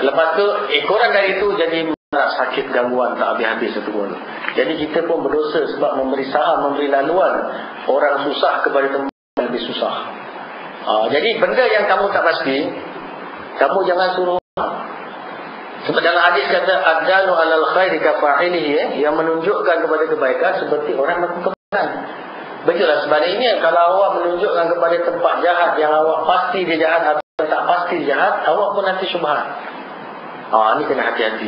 Lepas tu ekoran dari itu jadi sakit gangguan tak habis-habis satu pun. Jadi kita pun berdosa sebab memberi saham, memberi laluan orang susah kepada tempat yang lebih susah. Jadi benda yang kamu tak pasti, kamu jangan suruh. Sebab dalam hadis kata adanu alal khairi kafa'ilihi, yang menunjukkan kepada kebaikan seperti orang melakukan kebaikan. Begitulah sebaliknya, kalau awak menunjukkan kepada tempat jahat yang awak pasti dia jahat atau tak pasti jahat, awak pun nanti syubhat. Ni kena hati-hati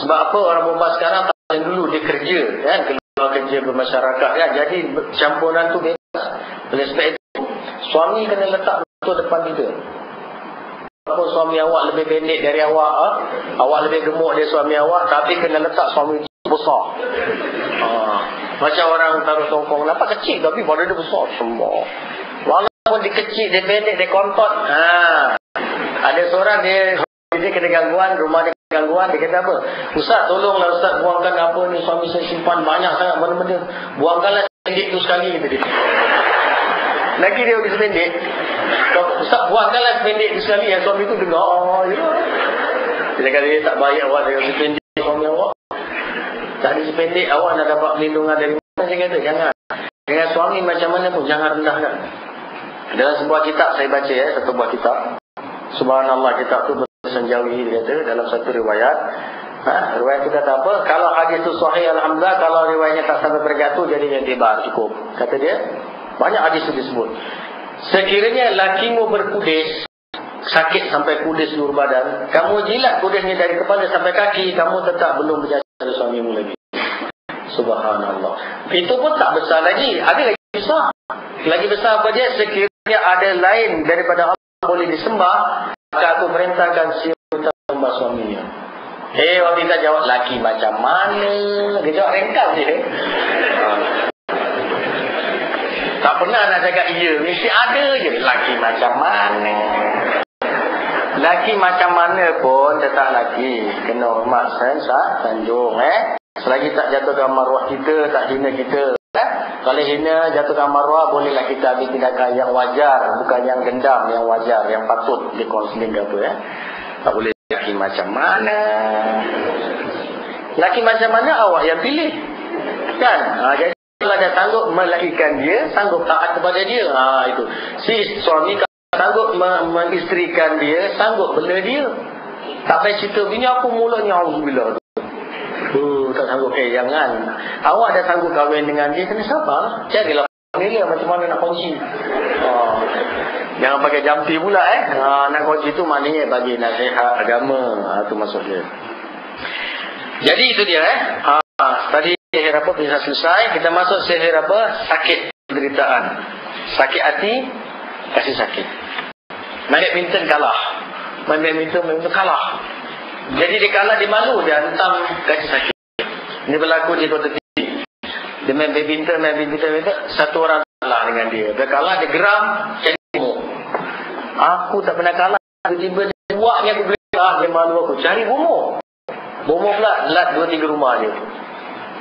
sebab apa orang perempuan sekarang tak yang dulu dia kerja kan, keluar kerja bermasyarakat kan, jadi campuran tu bebas. Oleh sebab itu suami kena letak betul depan kita. Apa suami awak lebih pendek dari awak, awak lebih gemuk dari suami awak, tapi kena letak suami besar. Macam orang taruh tongkong, nampak kecil tapi badan dia besar semua. Walaupun dia kecil, dia pendek, dia kontot. Ada seorang dia kena gangguan, rumah dia kena gangguan, dia kata apa? Ustaz, tolonglah Ustaz buangkan apa ni, suami saya simpan banyak sangat benda-benda. Buangkanlah pendek tu sekali, kata dia. Lagi dia pergi sependek. Ustaz, buangkanlah sependek tu sekali, yang suami tu dengar. Dia kata dia tak baik awak dengan sependek suami awak. Tak ada sependek, awak nak dapat perlindungan dari mana? Saya kata, jangan. Dengan suami macam mana pun, jangan rendahkan. Dalam sebuah kitab saya baca satu buah kitab. Subhanallah, kitab tu bersenjawi, dia kata, dalam satu riwayat. Riwayat tu kata apa? Kalau hadis tu sahih, alhamdulillah. Kalau riwayatnya tak sampai berjatuh, jadi yang tibar, cukup. Kata dia, banyak hadis tu disebut. Sekiranya lakimu berkudis, sakit sampai kudis seluruh badan, kamu jilat kudisnya dari kepala sampai kaki, kamu tetap belum berjaya pada suamimu lagi. Subhanallah. Itu pun tak besar lagi. Ada lagi besar. Lagi besar apa dia? Sekiranya ada lain daripada Allah boleh disembah, maka aku merintahkan siapa sembah suaminya. Orang kita jawab, laki macam mana? Dia jawab ringkas je. Tak pernah nak cakap iya. Mesti ada je. Laki macam mana? Laki macam mana pun tetap laki. Kena hormat, sanjung. Selagi tak jatuhkan maruah kita, tak hina kita. Kalau hina, jatuhkan maruah, bolehlah kita ambil tindakan yang wajar. Bukan yang dendam, yang wajar, yang patut dikonseling ke apa. Tak boleh laki macam mana. Laki macam mana awak yang pilih. Kan? Jadi kalau dia sanggup melahirkan dia, sanggup taat kepada dia. Itu. Si suami sanggup mengistrikan dia, sanggup bela dia. Tak payah cerita, bini aku mulanya auzubillah. Tak sanggup. Jangan. Awak dah sanggup kahwin dengan dia, kena sabar. Carilah dia macam mana nak kunci. Jangan pakai jampi pula nak kunci tu maknanya bagi nasihat agama. Itu maksud dia. Jadi itu dia tadi sihir apa bisa selesai. Kita masuk sihir apa? Sakit penderitaan. Sakit hati, kasih sakit. Main badminton kalah. Main badminton kalah. Jadi dia kalah, dia malu, dia hantam kasih sakit. Ini berlaku di Kota Tinggi. Dia main badminton, satu orang kalah dengan dia. Dia kalah, dia geram, jadi gemuk. Aku tak pernah kalah. Tiba-tiba dia buat ni aku boleh dia malu aku. Cari bomoh. Bomoh pula, lat 2-3 rumah dia.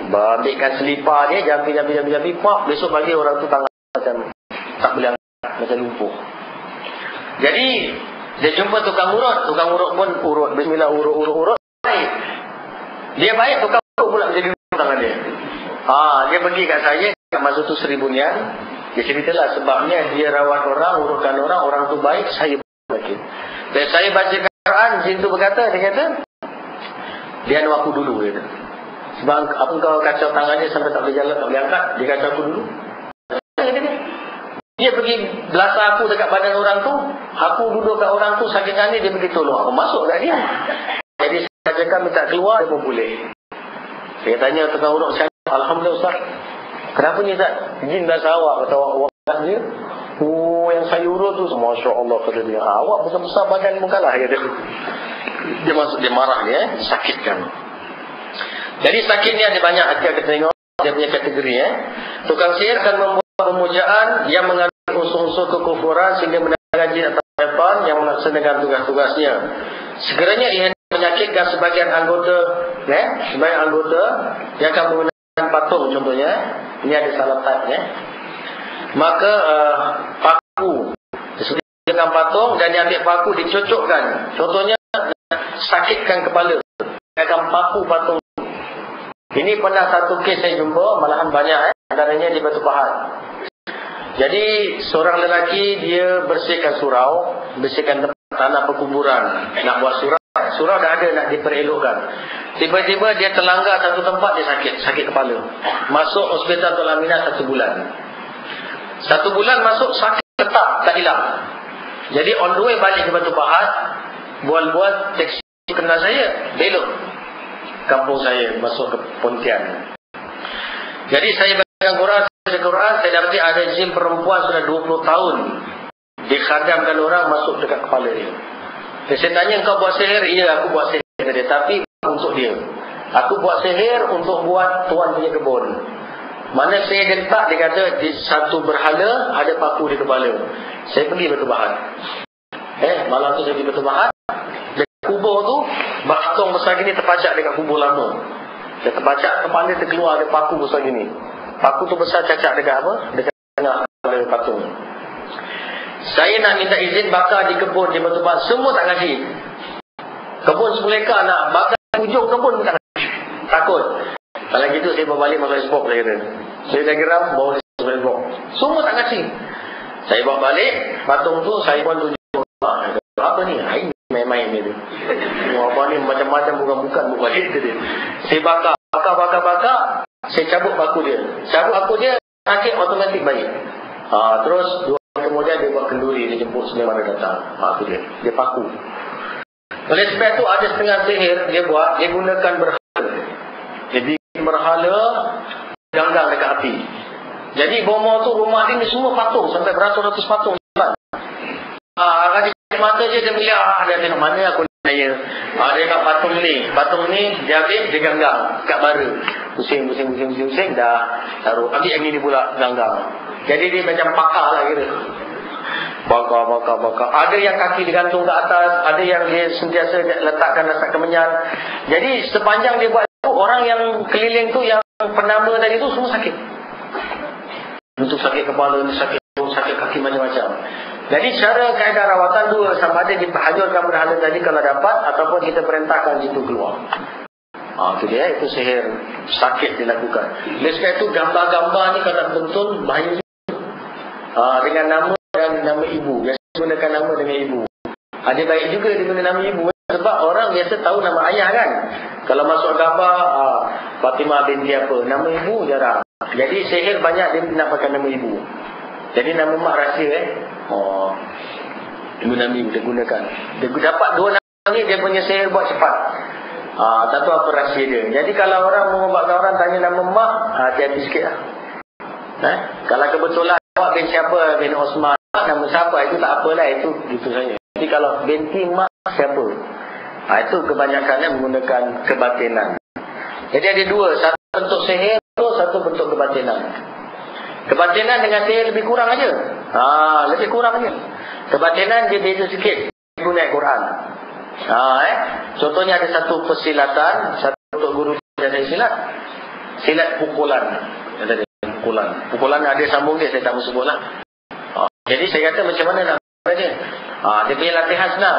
Ambilkan selipar dia, jampi, pop. Besok pagi orang tu tangan macam tak boleh angkat, macam lumpuh. Jadi dia jumpa tukang urut pun urut. Bismillah, urut. Baik. Dia baik, tukang urut pula menjadi tangan dia. Dia pergi kat saya, masa tu Seribuan. Dia ceritalah sebabnya dia rawat orang, urutkan orang tu baik, saya baik. Dan saya baca Quran, jin tu berkata, dia kata, dia anu aku dulu, dia kata. Sebab apa kau kacau tangannya sampai tak boleh jalan, tak boleh angkat, dia kacau aku dulu. Dia pergi belasah aku dekat badan orang tu, aku duduk kat orang tu sakit hati, dia pergi tolong aku masuk kat dia. Jadi saya cakap minta keluar, dia pun boleh. Saya tanya tukang urut, alhamdulillah Ustaz, kenapa ni Ustaz? Jin dah sawak, kata awak dia. Yang saya urut tu, Masya Allah, kata dia. Awak besar-besar badan pun kalah, kata dia. Dia masuk, dia marah dia, sakitkan. Jadi sakit ni ada banyak, kita tengok dia punya kategori. Tukang sihir akan membuat pemujaan yang mengandung unsur-unsur kekufuran sehingga mendapat jin atau syaitan yang melaksanakan tugas-tugasnya. Sekiranya ia menyakitkan sebagian anggota, yang akan menggunakan patung contohnya, ini ada salah type maka paku disediakan patung dan diambil paku dicocokkan. Contohnya sakitkan kepala, akan paku patung. Ini pernah satu kes saya jumpa, malahan banyak antaranya di Batu Pahat. Jadi seorang lelaki dia bersihkan surau, bersihkan tanah perkuburan, nak buat surau. Surau dah ada nak diperelokkan. Tiba-tiba dia terlanggar satu tempat, dia sakit kepala. Masuk hospital Tul Aminah 1 bulan. 1 bulan masuk sakit tetap tak hilang. Jadi on the way balik ke Batu Pahat, bual-bual taksi kenal saya, belok kampung saya masuk ke Pontian. Jadi saya baca Quran, saya dapati ada jin perempuan sudah 20 tahun dikhadamkan orang masuk dekat kepala dia. Saya tanya, engkau buat sihir? Ya, aku buat sihir dia, tapi untuk dia. Aku buat sihir untuk buat tuan punya kebun. Mana saya letak, dia kata di satu berhala ada paku di kepala. Saya pergi Batu Pahat. Malam tu saya pergi Batu Pahat. Kubur tu patung besar gini terpajak dekat kubur lama. Dia terpajak, kepala dia terkeluar ada paku besar gini. Paku tu besar cacat dekat apa? Dekat tengah kepala patung. Saya nak minta izin bakar di kebun di Batu Pahat, semua tak kasi. Kebun 10 ekar nak bakar ujung kebun tak kasi. Takut. Kalau gitu saya bawa balik masuk Facebook, saya kata. Saya dah geram bawa masuk Facebook. Semua tak kasi. Saya bawa balik patung tu, saya pun tunjuk. Apa ni? Main-main ni tu. Apa ni macam-macam bukan balik dia. Saya bakar. Saya cabut paku dia. Cabut paku dia, sakit otomatik baik. Terus 2 hari kemudian dia buat kenduri, dia jemput semua mana datang. Tu dia. Dia paku. Oleh sebab tu ada setengah sihir dia buat, dia gunakan berhala. Jadi berhala ganggang dekat api. Jadi bomo tu rumah dia ni semua patung, sampai beratus-ratus patung. Mata je dia melihat, dia tengok mana aku nanya. Dia kat patung ni dia ambil, dia ganggang kat bara. Pusing dah taruh. Ambil yang ini pula ganggang. Jadi dia macam pakar lah kira. Bakar. Ada yang kaki digantung ke atas, ada yang dia sentiasa letakkan atas kemenyan. Jadi sepanjang dia buat itu, orang yang keliling tu, yang penama tadi tu semua sakit. Untuk sakit kepala, sakit kaki macam-macam. Jadi cara kaedah rawatan dua, sama ada dihajurkan berhala tadi kalau dapat, ataupun kita perintahkan itu keluar. Itu dia, itu sihir sakit dilakukan. Oleh sebab itu gambar-gambar ni kalau betul bahaya juga. Dengan nama dan nama ibu. Biasa gunakan nama dengan ibu. Ada baik juga dia guna nama ibu. Sebab orang biasa tahu nama ayah kan. Kalau masuk gambar Fatimah binti apa, nama ibu jarang. Jadi sihir banyak dia nak pakai nama ibu. Jadi nama mak rahsia ibu nama ibu dia gunakan. Dia dapat 2 nama ni, dia punya sihir buat cepat. Tak tahu apa rahsia dia. Jadi kalau orang mengubatkan orang tanya nama mak, hati-hati sikit lah. Kalau kebetulan awak bin siapa, bin Osman, nama siapa, itu tak apalah, itu gitu saja. Jadi kalau binti mak siapa, itu kebanyakannya menggunakan kebatinan. Jadi ada 2, satu bentuk sihir, satu bentuk kebatinan. Kebatinan dengan sihir lebih kurang aja. Lebih kurang aja. Kebatinan dia beza sikit. Ibu naik Quran. Contohnya ada satu persilatan, satu untuk guru dari silat. Silat pukulan. Pukulan ada sambung dia, saya tak mau sebut lah. Jadi saya kata macam mana nak buat dia. Dia punya latihan senang.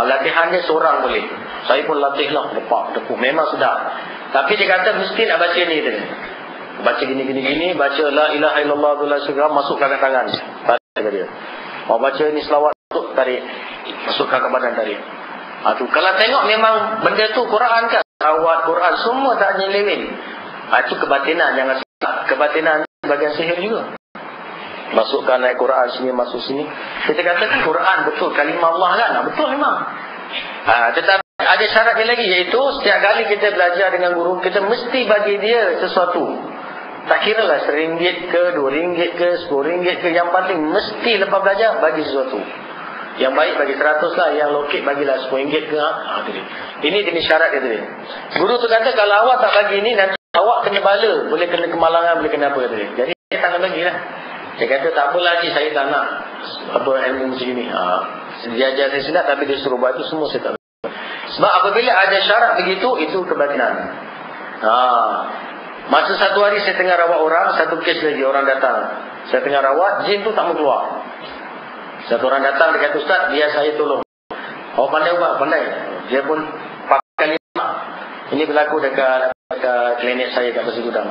Latihan dia seorang boleh. Saya pun latih lah, depak. Memang sedap. Tapi dia kata mesti nak baca ni tadi. Baca gini, baca la ilaha illallah wa la masukkan ke tangan. Tarik dia. Baca ni selawat, tarik. Masukkan ke badan, tarik. Kalau tengok memang benda tu Quran kan. Selawat Quran semua tak nyeleweng. Itu kebatinan, jangan salah. Kebatinan bagian sihir juga. Masukkan ayat Quran sini, masuk sini. Kita katakan Quran betul, kalimah Allah kan. Betul memang. Tetapi ada syaratnya lagi, iaitu setiap kali kita belajar dengan guru, kita mesti bagi dia sesuatu. Tak kira lah RM1 ke, RM2 ke, RM10 ke, yang penting mesti lepas belajar bagi sesuatu. Yang baik bagi 100 lah, yang lokit bagilah RM10 ke. Ini jenis syarat dia tadi. Guru tu kata kalau awak tak bagi ni, nanti awak kena bala, boleh kena kemalangan, boleh kena apa kata dia. Jadi saya tak nak bagilah. Dia kata tak apalah Haji, saya tak nak apa ilmu macam ni. Dia ajar saya silat tapi dia suruh buat itu semua saya tak nak. Sebab apabila ada syarat begitu, itu kebatinan. Masa satu hari saya tengah rawat orang, satu kes lagi orang datang. Saya tengah rawat, jin tu tak mau keluar. Satu orang datang, dia kata, Ustaz, biar saya tolong. Oh, pandai ubat, pandai. Dia pun pakai kalimah. Ini berlaku dekat klinik saya kat Pasir Gudang.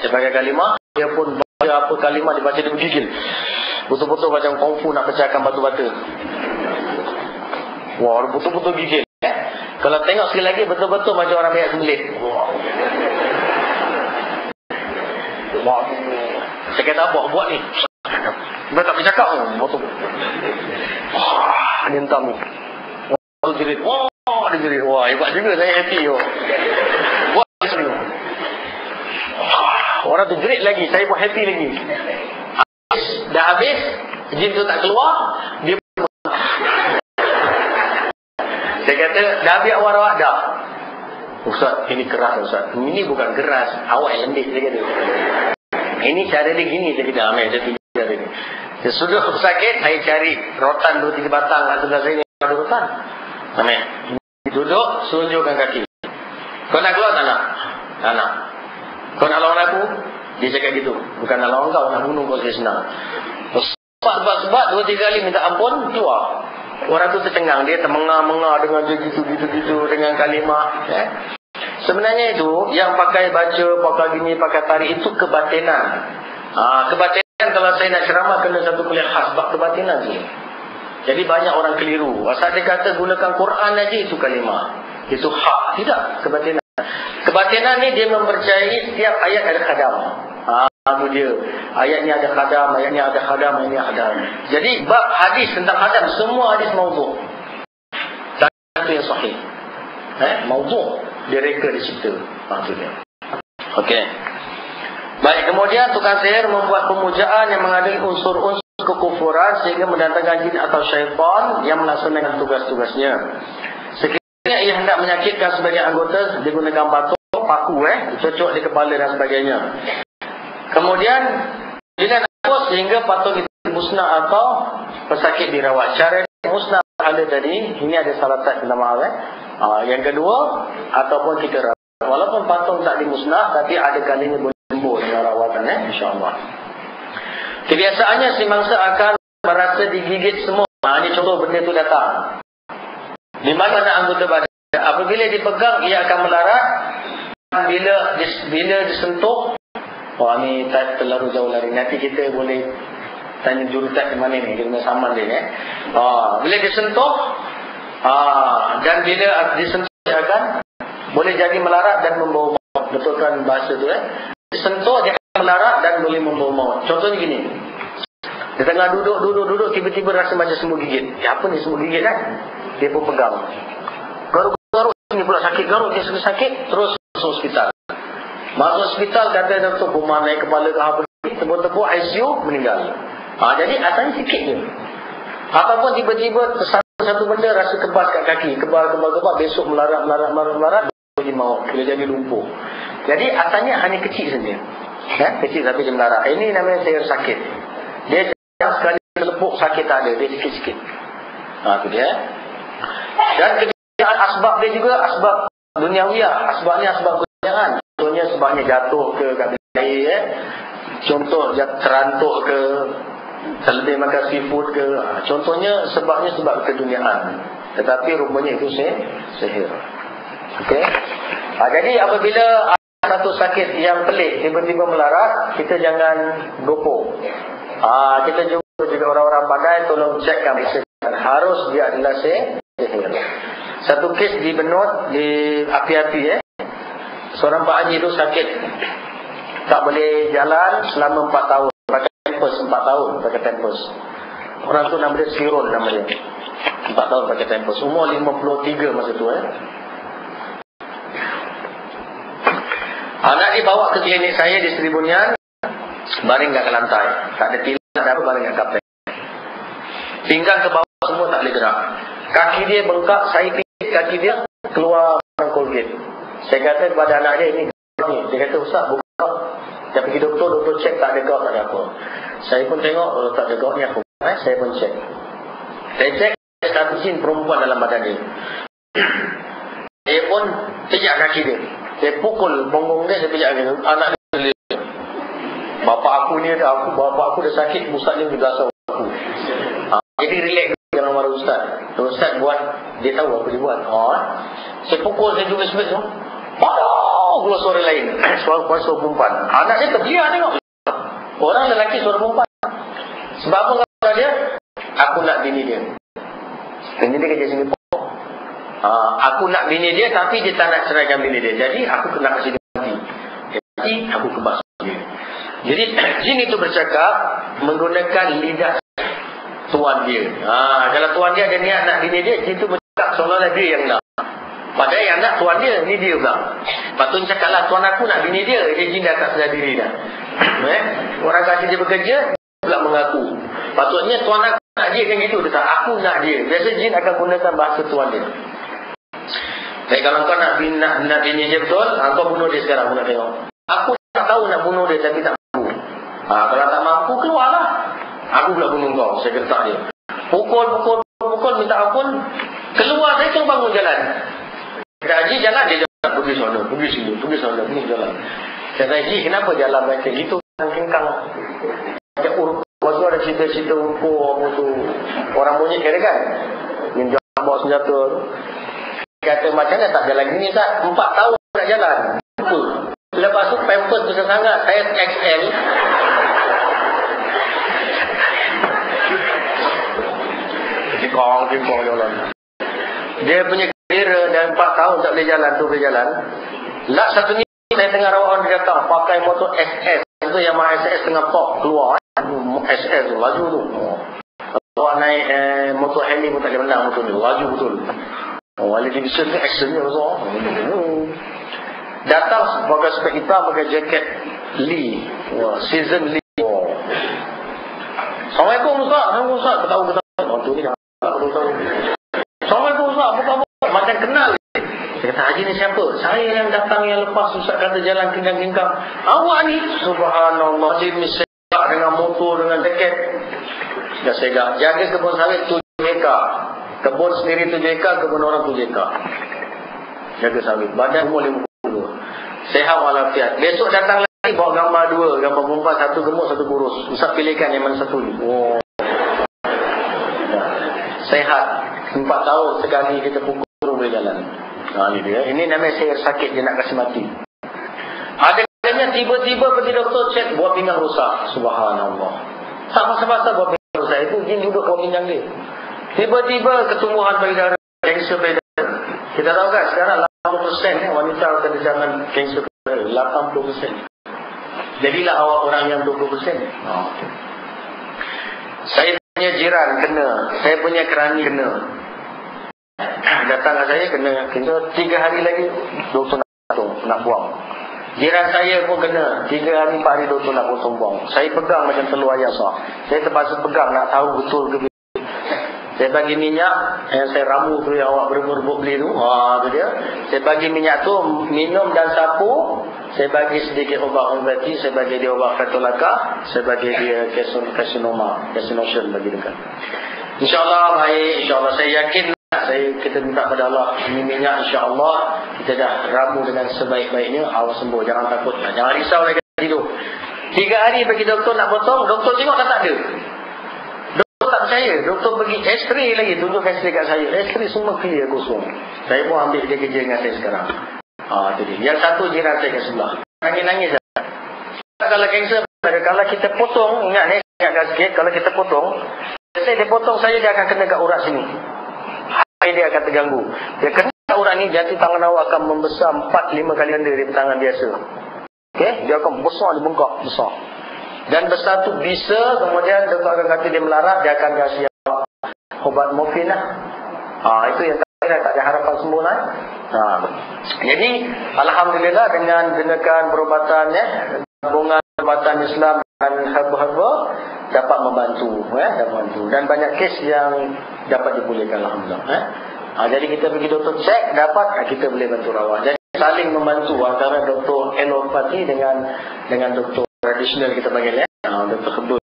Saya pakai kalimah, dia pun baca apa kalimah, dia baca dia bergigil. Betul-betul macam kungfu nak pecahkan batu bata. Wah, betul-betul gigil. Kalau tengok sekali lagi, betul-betul macam orang banyak sembelit. Wah. Saya kata apa buat ni? Dia tak boleh cakap. Betul. Wah, dia hentam ni. Wah, dia jerit. Wah, dia jerit. Wah, hebat juga, saya happy. Buat dia sendiri. Orang tu jerit lagi, saya pun happy lagi. Dah habis, jin tu tak keluar, dia saya kata, dah habis awal-awal dah. Ustaz, ini keras Ustaz. Ini bukan keras, awak yang lembik, saya kata. Ini cara dia gini, saya kata, Amir, saya tunjuk cara ni. Sesudah sakit, saya cari rotan 2-3 batang kat sebelah saya ni, ada rotan. Amir, duduk, sunjukkan kaki. Kau nak keluar tak nak? Tak nak. Kau nak lawan aku? Dia cakap gitu. Bukan nak lawan kau, nak bunuh kau, saya senang. Sebab 2-3 kali minta ampun, keluar. Orang tu tercengang, dia termengar-mengar dengan dia gitu-gitu dengan kalimah. Sebenarnya itu, yang pakai baca, pakai gini, pakai tarik, itu kebatinan. Kebatinan kalau saya nak ceramah, kena satu kuliah khas, sebab kebatinan je. Jadi banyak orang keliru. Asal dia kata gunakan Quran aja itu kalimah. Itu hak. Tidak, kebatinan. Kebatinan ni dia mempercayai setiap ayat ada khadam. Itu dia. Ayat ni ada khadam, ayat ni ada khadam, ayat ni ada khadam. Jadi bab hadis tentang khadam, semua hadis maudhu'. Satu yang sahih. Maudhu'. Dia reka, dia cipta. Itu dia. Okey. Baik, kemudian tukang sihir membuat pemujaan yang mengandungi unsur-unsur kekufuran sehingga mendatangkan jin atau syaitan yang melaksanakan tugas-tugasnya. Sekiranya ia hendak menyakitkan sebagian anggota, digunakan batu, paku, cocok di kepala dan sebagainya. Kemudian dengan apa sehingga patung itu musnah atau pesakit dirawat. Cara musnah ada tadi, ini ada syaratat minta maaf. Yang kedua, ataupun kita rawat. Walaupun patung tak dimusnah, tapi ada kalanya boleh sembuh dengan rawatan, insya-Allah. Kebiasaannya si mangsa akan merasa digigit semua. Ini contoh benda itu datang. Di mana anggota badan. Apabila dipegang, ia akan melarat. Bila disentuh, ni tak terlalu jauh lari. Nanti kita boleh tanya jurutat di mana ni. Dia guna saman dia. Bila disentuh, dan bila disentuh, dia akan boleh jadi melarat dan membawa maut. Betulkan bahasa tu. Disentuh, dia akan melarat dan boleh membawa maut. Contohnya gini. Dia tengah duduk, tiba-tiba rasa macam semut gigit. Apa ni semut gigit kan? Dia pun pegang. Garuk, ini pula sakit. Garuk, dia sudah sakit. Terus masuk hospital. Masuk hospital, kata doktor, kuman naik kepala ke apa. Tepuk-tepuk ICU, meninggal. Jadi asalnya sikit je. Ataupun tiba-tiba tersangkut satu benda, rasa kebas kat kaki. Kebal. Besok melarat. Jadi maut. Bila jadi lumpuh. Jadi asalnya hanya kecil saja. Kecil tapi dia melarat. Ini namanya sihir sakit. Dia sekali telepuk sakit tak ada. Dia sikit-sikit. Itu dia. Dan kebiasaan asbab dia juga asbab duniawiyah. Asbabnya asbab keduniaan. Contohnya sebabnya jatuh ke kat air. Contoh terantuk ke, terlebih makan seafood ke. Contohnya sebabnya sebab keduniaan. Tetapi rupanya itu sihir. Okey. Jadi apabila ada satu sakit yang pelik tiba-tiba melarat, kita jangan gopoh. Kita juga orang-orang pandai tolong cekkan harus dia adalah sihir. Satu kes di Benut, di api-api seorang Pak Haji itu sakit, tak boleh jalan selama 4 tahun, pakai tempus 4 tahun pakai tempus. Orang tu nama dia Sirun, nama dia 4 tahun pakai tempus, umur 53 masa tu. Anak dibawa ke klinik saya di Seri Bunian, baring kat lantai, tak ada tilam, tak ada apa, baring kat kapet. Pinggang ke bawah semua tak boleh gerak. Kaki dia bengkak, saya pijit kaki dia, keluar orang Colgate. Saya kata kepada anak dia, ini ni. Dia kata, Ustaz, bukan. Dia pergi doktor cek tak ada gout, tak ada apa. Saya pun tengok, kalau tak ada gout ni aku. Saya pun cek. Saya cek, ada satu jin perempuan dalam badan dia. Saya pun pijak kaki dia. Saya pukul punggung dia, saya pijak kaki dia. Anak dia, bapak aku ni, bapak aku dah sakit, Ustaz ni bergasau aku. Jadi relax. jangan marah Ustaz. Ustaz buat, dia tahu apa dia buat. Saya pukul, saya juga sebut tu. Pula suara lain. Suara perempuan. Anak saya terbiar tengok. Orang lelaki suara perempuan. Sebab apa kata dia? Aku nak bini dia. Bini dia kerja Singapura. Aku nak bini dia, tapi dia tak nak ceraikan bini dia. Jadi aku kena kasih dia mati. Jadi aku kebas dia. Jadi jin itu bercakap menggunakan lidah tuan dia. Kalau tuan dia ada niat nak bini dia, jin itu bercakap seolah-olah dia yang nak. Padahal yang nak tuan dia, ni dia pula. Patutnya cakaplah tuan aku nak bini dia. Dia jin dah tak sedar diri dah. Orang kasih dia bekerja, pula mengaku. Patutnya tuan aku nak dia kan gitu. Dia tak, aku nak dia. Biasa jin akan gunakan bahasa tuan dia. Jadi kalau kau nak bini dia betul, kau bunuh dia sekarang. Aku nak tengok. Aku tak tahu nak bunuh dia, tapi tak mampu. Kalau tak mampu, keluarlah. Aku pula bunuh kau. Saya gertak dia. Pukul, minta ampun. Keluar, saya terus bangun jalan. Haji jalan, dia jalan. Pergi sana, pergi sini, pergi sana, pergi jalan. Saya tanya, Haji, kenapa jalan macam gitu? Kengkang. Macam urut. Waktu ada cerita-cerita umpur tu. Orang monyet kira kan? Yang jalan bawa senjata tu. Kata macam mana tak jalan gini tak? 4 tahun nak jalan. Lepas tu pampers besar sangat. Saya XL. Kingkong jalan. Dia punya kira dan 4 tahun tak boleh jalan tu boleh jalan. Lak satu ni saya tengah rawat dia datang pakai motor SS. Itu yang SS tengah pop keluar. SS tu laju tu. Kalau naik motor heli pun tak boleh menang motor ni. Laju betul. Wali division tu actionnya besar. Datang pakai spek hitam, pakai jaket Lee. Season Lee. Assalamualaikum Ustaz. Ustaz ketahu. Tu ni tahu. Assalamualaikum Ustaz. Bukan macam kenal. Saya kata, Haji ni siapa? Saya yang datang yang lepas Ustaz kata jalan kingkang-kingkang. Awak ni subhanallah dia segak dengan motor dengan jaket. Dah segak. Jaga kebun sawit 7 ekar. Kebun sendiri 7 ekar, kebun orang 7 ekar. Jaga sawit. Badan umur 50. Sehat walafiat. Besok datang lagi bawa gambar 2. Gambar perempuan, satu gemuk, satu kurus. Ustaz pilihkan yang mana satu ni. Sehat. 4 tahun sekali kita pukul boleh jalan. Ini dia. Ini namanya sihir sakit, dia nak kasih mati. Adanya tiba-tiba pergi doktor cek buah pinggang rosak. Subhanallah. Tak masa-masa buah pinggang rosak. Itu jin duduk buah pinggang dia. Tiba-tiba ketumbuhan payudara, kanser payudara. Kita tahu kan sekarang 80% wanita akan terjangan kanser payudara. 80%. Jadilah awak orang yang 20%. Saya punya jiran kena. Saya punya kerani kena. Datang ke saya kena 3 hari lagi doktor nak buang. Jiran saya pun kena 3 hari 4 hari doktor nak potong buang. Saya pegang macam telur ayam sah. Saya terpaksa pegang nak tahu betul ke. Saya bagi minyak yang saya ramu tu yang awak berebut beli tu. Tu dia. Saya bagi minyak tu minum dan sapu. Saya bagi sedikit obat obati, saya bagi dia obat fatolaka, saya bagi dia calcium bagi dekat. InsyaAllah baik, insyaAllah saya yakin kita minta pada Allah ini minyak, insyaAllah kita dah ramu dengan sebaik-baiknya. Awak sembuh, jangan takut, jangan risau lagi tidur. 3 hari pergi doktor nak potong, doktor tengok tak ada. Doktor tak percaya, doktor pergi x-ray lagi, tunjuk x-ray kat saya, x-ray semua clear kosong. Saya pun ambil dia kerja dengan saya sekarang. Itu dia. Yang satu jiran saya kat sebelah, nangis-nangis je. Kalau kanser, kalau kita potong, ingat sikit, kalau kita potong, saya dia potong saya, dia akan kena kat urat sini. Dia akan terganggu. Dia kena kat urat ni, jati tangan awak akan membesar 4-5 kali ganda daripada tangan biasa. Okey, dia akan besar, dia bengkak besar. Dan besar tu bisa, kemudian doktor akan kata dia melarat, dia akan kasih obat morfin lah. Itu yang tak ada harapan sembuh lah. Jadi alhamdulillah dengan gunakan perubatan gabungan perubatan Islam dan herba-herba dapat membantu, dan banyak kes yang dapat dipulihkan alhamdulillah. Jadi kita pergi doktor cek dapat, kita boleh bantu rawat. Jadi saling membantu antara doktor alopati dengan doktor tradisional kita panggil doktor herba,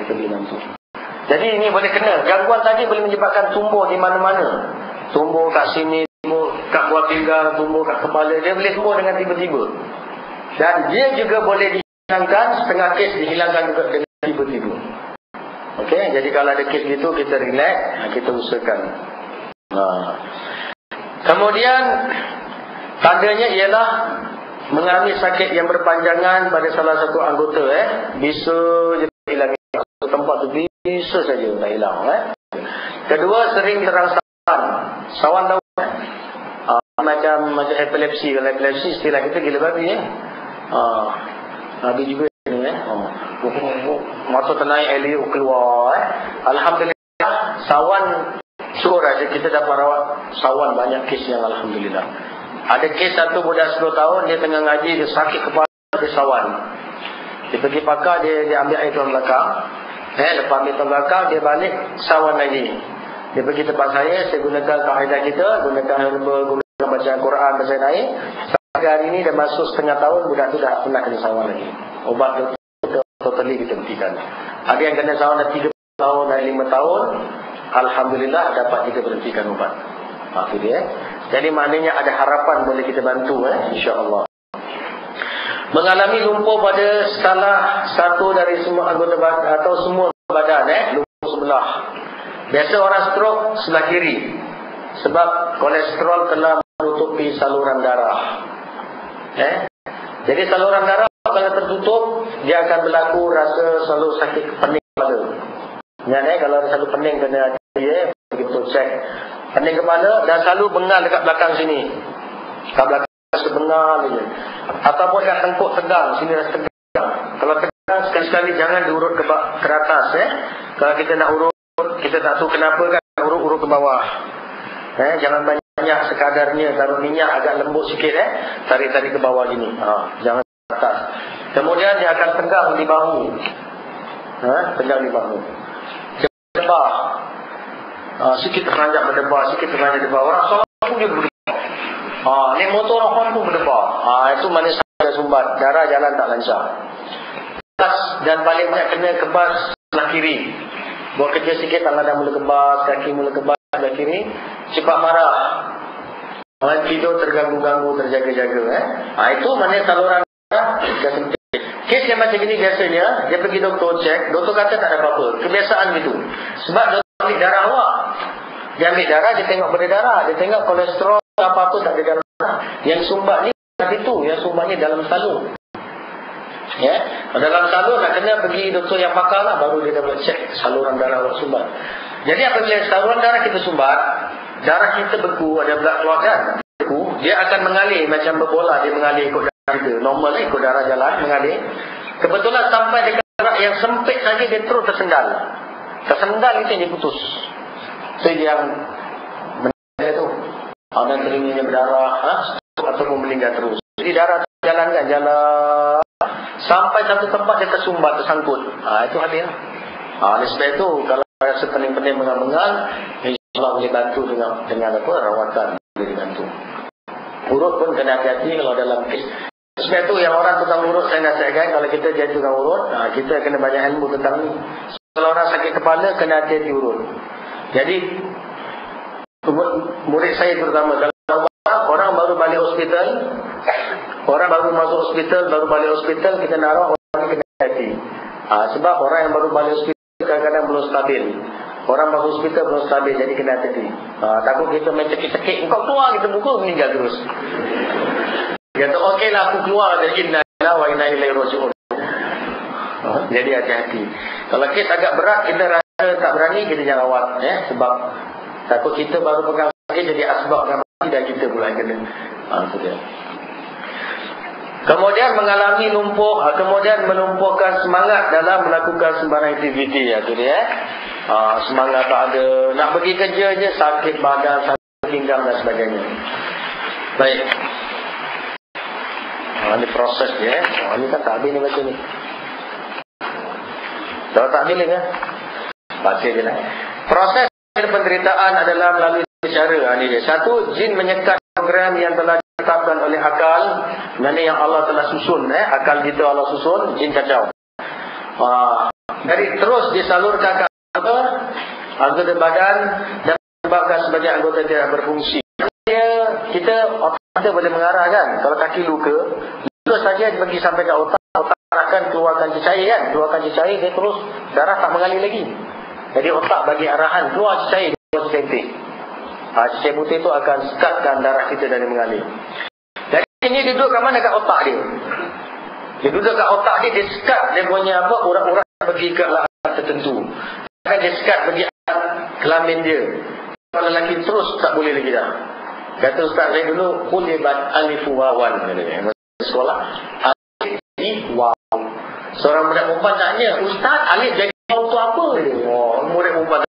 kita boleh bantu. Jadi ini boleh kena. Gangguan tadi boleh menyebabkan tumbuh di mana-mana. Tumbuh kat sini, tumbuh kat buah pinggang, tumbuh kat kepala. Dia boleh tumbuh dengan tiba-tiba. Dan dia juga boleh dihilangkan, setengah kes dihilangkan juga dengan tiba-tiba. Okey, jadi kalau ada kes gitu kita relax, kita usahakan. Kemudian tandanya ialah mengalami sakit yang berpanjangan pada salah satu anggota, bisa je hilang tempat tu, bisa saja tak hilang. Kedua, sering terang sawan tahu, macam epilepsi. Kalau epilepsi istilah kita gila babi, babi juga ni, mata tenai air keluar. Alhamdulillah, sawan syukur aja kita dapat rawat sawan, banyak kes yang alhamdulillah. Ada kes satu budak 10 tahun, dia tengah ngaji, dia sakit kepala, dia sawan. Dia pergi pakar, dia ambil air tuan belakang. Lepas ambil tuan belakang, dia balik sawan lagi. Dia pergi tempat saya gunakan kaedah kita, gunakan herbal, gunakan baca Quran, baca naik. Sampai hari ini dah masuk setengah tahun, budak tu dah pernah kena sawan lagi. Obat tu totally kita hentikan. Ada yang kena sawan dah 3 tahun, dah 5 tahun, alhamdulillah dapat kita berhentikan ubat. Itu dia. Jadi maknanya ada harapan boleh kita bantu, insya-Allah. Mengalami lumpuh pada salah satu dari semua anggota badan atau semua badan, lumpuh sebelah. Biasa orang stroke sebelah kiri sebab kolesterol telah menutupi saluran darah. Jadi saluran darah kalau tertutup, dia akan berlaku rasa selalu sakit pening kepala. Kalau ada selalu pening kena begitu cek pening kepala dan selalu bengal dekat belakang sini. Dekat belakang rasa bengal je. Ataupun dah tengkuk tegang, sini rasa tegang. Kalau tegang sekali-sekali jangan diurut ke atas. Kalau kita nak urut, kita tak tahu kenapa kan urut-urut ke bawah. Jangan banyak sekadarnya, taruh minyak agak lembut sikit, tarik-tarik ke bawah gini. Jangan ke atas. Kemudian dia akan tegang di bahu. Tegang di bahu. Debar. Sikit teranjak berdebar, sikit teranjak berdebar. Orang solat pun dia berdebar. Naik motor orang pun berdebar. Itu mana ada sumbat, darah jalan tak lancar. Dan paling banyak kena kebas sebelah kiri. Buat kerja sikit, tangan dah mula kebas, kaki mula kebas sebelah kiri. Cepat marah. Tidur terganggu-ganggu, terjaga-jaga. Itu mana saluran darah dah sempit. Kes yang macam ini biasanya, dia pergi doktor cek, doktor kata tak ada apa-apa. Kebiasaan gitu. Sebab doktor ambil darah awak. Dia ambil darah, dia tengok berdarah, dia tengok kolesterol apa-apa tak ada dalam darah. Yang sumbat ni itu, yang sumbatnya dalam salur. Dalam salur nak kena pergi doktor yang pakar lah, baru dia dapat cek saluran darah awak sumbat. Jadi apabila saluran darah kita sumbat, darah kita beku, ada belak keluarkan beku, dia akan mengalir macam berbola, dia mengalir ikut darah kita. Normal ikut darah jalan mengalir. Kebetulan sampai dekat darah yang sempit saja dia terus tersendal. Tersendal itu yang dia putus. Itu yang meninggal tu. Dan teringanya berdarah, ataupun meninggal terus. Jadi darah jalan sampai satu tempat dia tersumbat, tersangkut. Itu habis. Oleh sebab itu kalau rasa pening-pening bengal-bengal, insya-Allah boleh bantu dengan apa, rawatan boleh dibantu. Urut pun kena hati-hati kalau dalam kes. Sebab itu yang orang tukang urut saya nasihatkan, kalau kita jadi tukang urut, kita kena banyak ilmu tentang ni. Kalau orang sakit kepala, kena hati-hati urut. Jadi murid saya terutama, kalau orang baru balik hospital, orang baru masuk hospital, baru balik hospital, kita nak rawat orang ni kena hati. Sebab orang yang baru balik hospital kadang-kadang belum stabil. Orang masuk hospital belum stabil, jadi kena hati. Takut kita main cekik-cekik, kau keluar, kita buka, meninggal terus. Dia kata, okeylah aku keluar dari inna wa inna ilaihi raji'un. Jadi hati-hati. Kalau kes agak berat, kita rasa tak berani, kita jangan rawat. Sebab takut kita baru pegang sakit, jadi asbab mati dan kita pula kena. Itu dia. Kemudian mengalami lumpuh, kemudian menumpuhkan semangat dalam melakukan sembarang aktiviti. Itu dia. Semangat tak ada. Nak pergi kerja je, sakit badan, sakit pinggang dan sebagainya. Baik. Ini proses dia. Ini kan tak habis ni baca ni. Kalau tak habis kan? Baca je lah. Proses penderitaan adalah melalui cara. Ini dia. Satu, jin menyekat program yang telah ditetapkan oleh akal. Mana yang Allah telah susun. Akal kita Allah susun, jin kacau. Jadi terus disalurkan ke anggota badan dan menyebabkan sebagai anggota tidak berfungsi. Kita otak kita boleh mengarah kan. Kalau kaki luka saja pergi sampai ke otak akan keluarkan cecair kan, keluarkan cecair, dia terus darah tak mengalir lagi. Jadi otak bagi arahan keluar cecair, keluar cecair putih. Cecair putih itu akan sekatkan darah kita dari mengalir. Jadi ini duduk kat mana? Kat otak dia. Dia duduk kat otak dia, dia sekat dia punya apa, urat-urat bagi ke alat tertentu. Kan dia sekat bagi alat kelamin dia. Kalau lelaki terus tak boleh lagi dah. Kata ustaz saya dulu, kulibat alifu wawan. Masa sekolah, alif jadi waw. Seorang murid perempuan tanya, ustaz alif jadi waw tu apa? Murid perempuan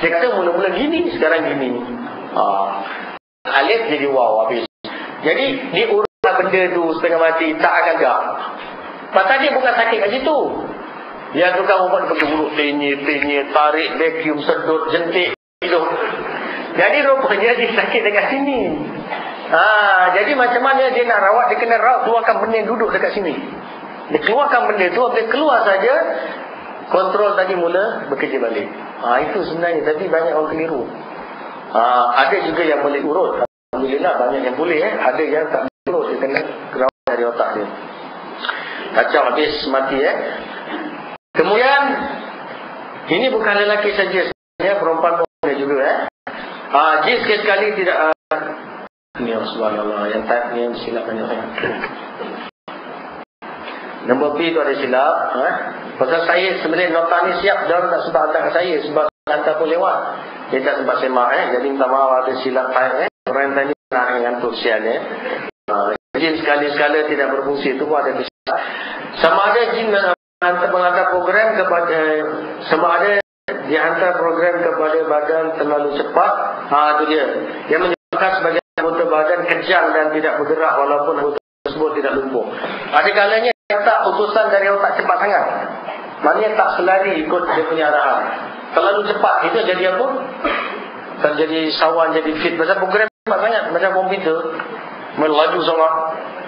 dia kata mula-mula gini, sekarang gini. Alif jadi waw habis. Jadi diurut benda tu setengah mati, tak akan gak. Pasal dia bukan sakit kat situ. Yang tukang ubat pergi urut tenyir, tarik, vacuum, sedut, jentik, hidup. Jadi rupanya dia sakit dekat sini. Jadi macam mana dia nak rawat, dia kena rawat, keluarkan benda yang duduk dekat sini. Dia keluarkan benda tu, dia keluar saja, kontrol tadi mula bekerja balik. Itu sebenarnya, tapi banyak orang keliru. Ada juga yang boleh urut. Alhamdulillah banyak yang boleh. Ada yang tak boleh urut, dia kena rawat dari otak dia. Kacau habis mati. Kemudian ini bukan lelaki saja, sebenarnya perempuan pun juga. Jin sekali tidak ya subhanallah, yang type ni silap banyak. Nombor B tu ada silap. Pasal saya sebenarnya nota ni siap, dia tak sempat hantar ke saya sebab hantar pun lewat. Dia tak sempat semak jadi minta maaf ada silap type. Orang tadi nak ngantuk sian jin sekali-sekala tidak berfungsi, itu pun ada silap. Sama ada jin menghantar program kepada, sama ada dihantar program kepada badan terlalu cepat. Itu dia. Yang menyebabkan sebagian anggota badan kejang dan tidak bergerak walaupun anggota tersebut tidak lumpuh. Ada kalanya tak utusan dari otak cepat sangat. Maknanya tak selari ikut dia punya arahan. Terlalu cepat, itu jadi apa? Terjadi sawan, jadi fit. Pasal program cepat sangat, macam komputer melaju sangat.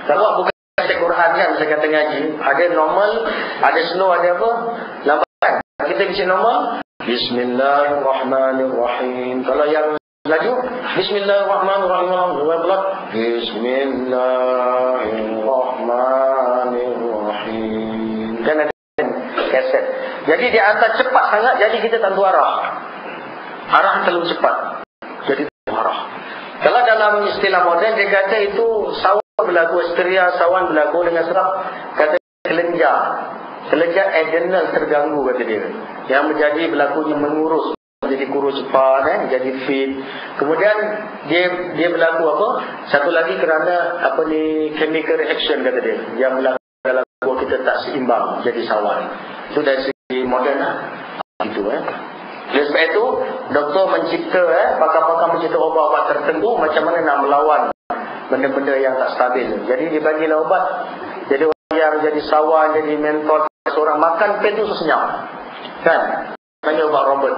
Kalau bukan baca Quran kan, saya kata ngaji, ada normal, ada slow, ada apa? Lambat. Kita bisa normal, Bismillahirrahmanirrahim. Kalau yang laju, Bismillahirrahmanirrahim. Bismillahirrahmanirrahim. Kan ada kaset. Jadi dia hantar cepat sangat, jadi kita tak tahu arah. Arah terlalu cepat, jadi tak tahu arah. Kalau dalam istilah moden, dia kata itu sawan berlaku, histeria sawan berlaku dengan sebab kata kelenjar adrenal terganggu, kata dia. Yang menjadi berlakunya mengurus, jadi kurus cepat, jadi fit. Kemudian dia berlaku apa? Satu lagi kerana apa ni, chemical reaction, kata dia, yang berlaku dalam tubuh kita tak seimbang, jadi sawan. Itu dari segi moden itu Oleh sebab itu, doktor mencipta, pakar-pakar mencipta obat-obat tertentu macam mana nak melawan benda-benda yang tak stabil. Jadi dibagilah obat. Jadi orang yang jadi sawan, jadi mental, seorang makan pen tu senyap. Kan? Namanya obat Robert.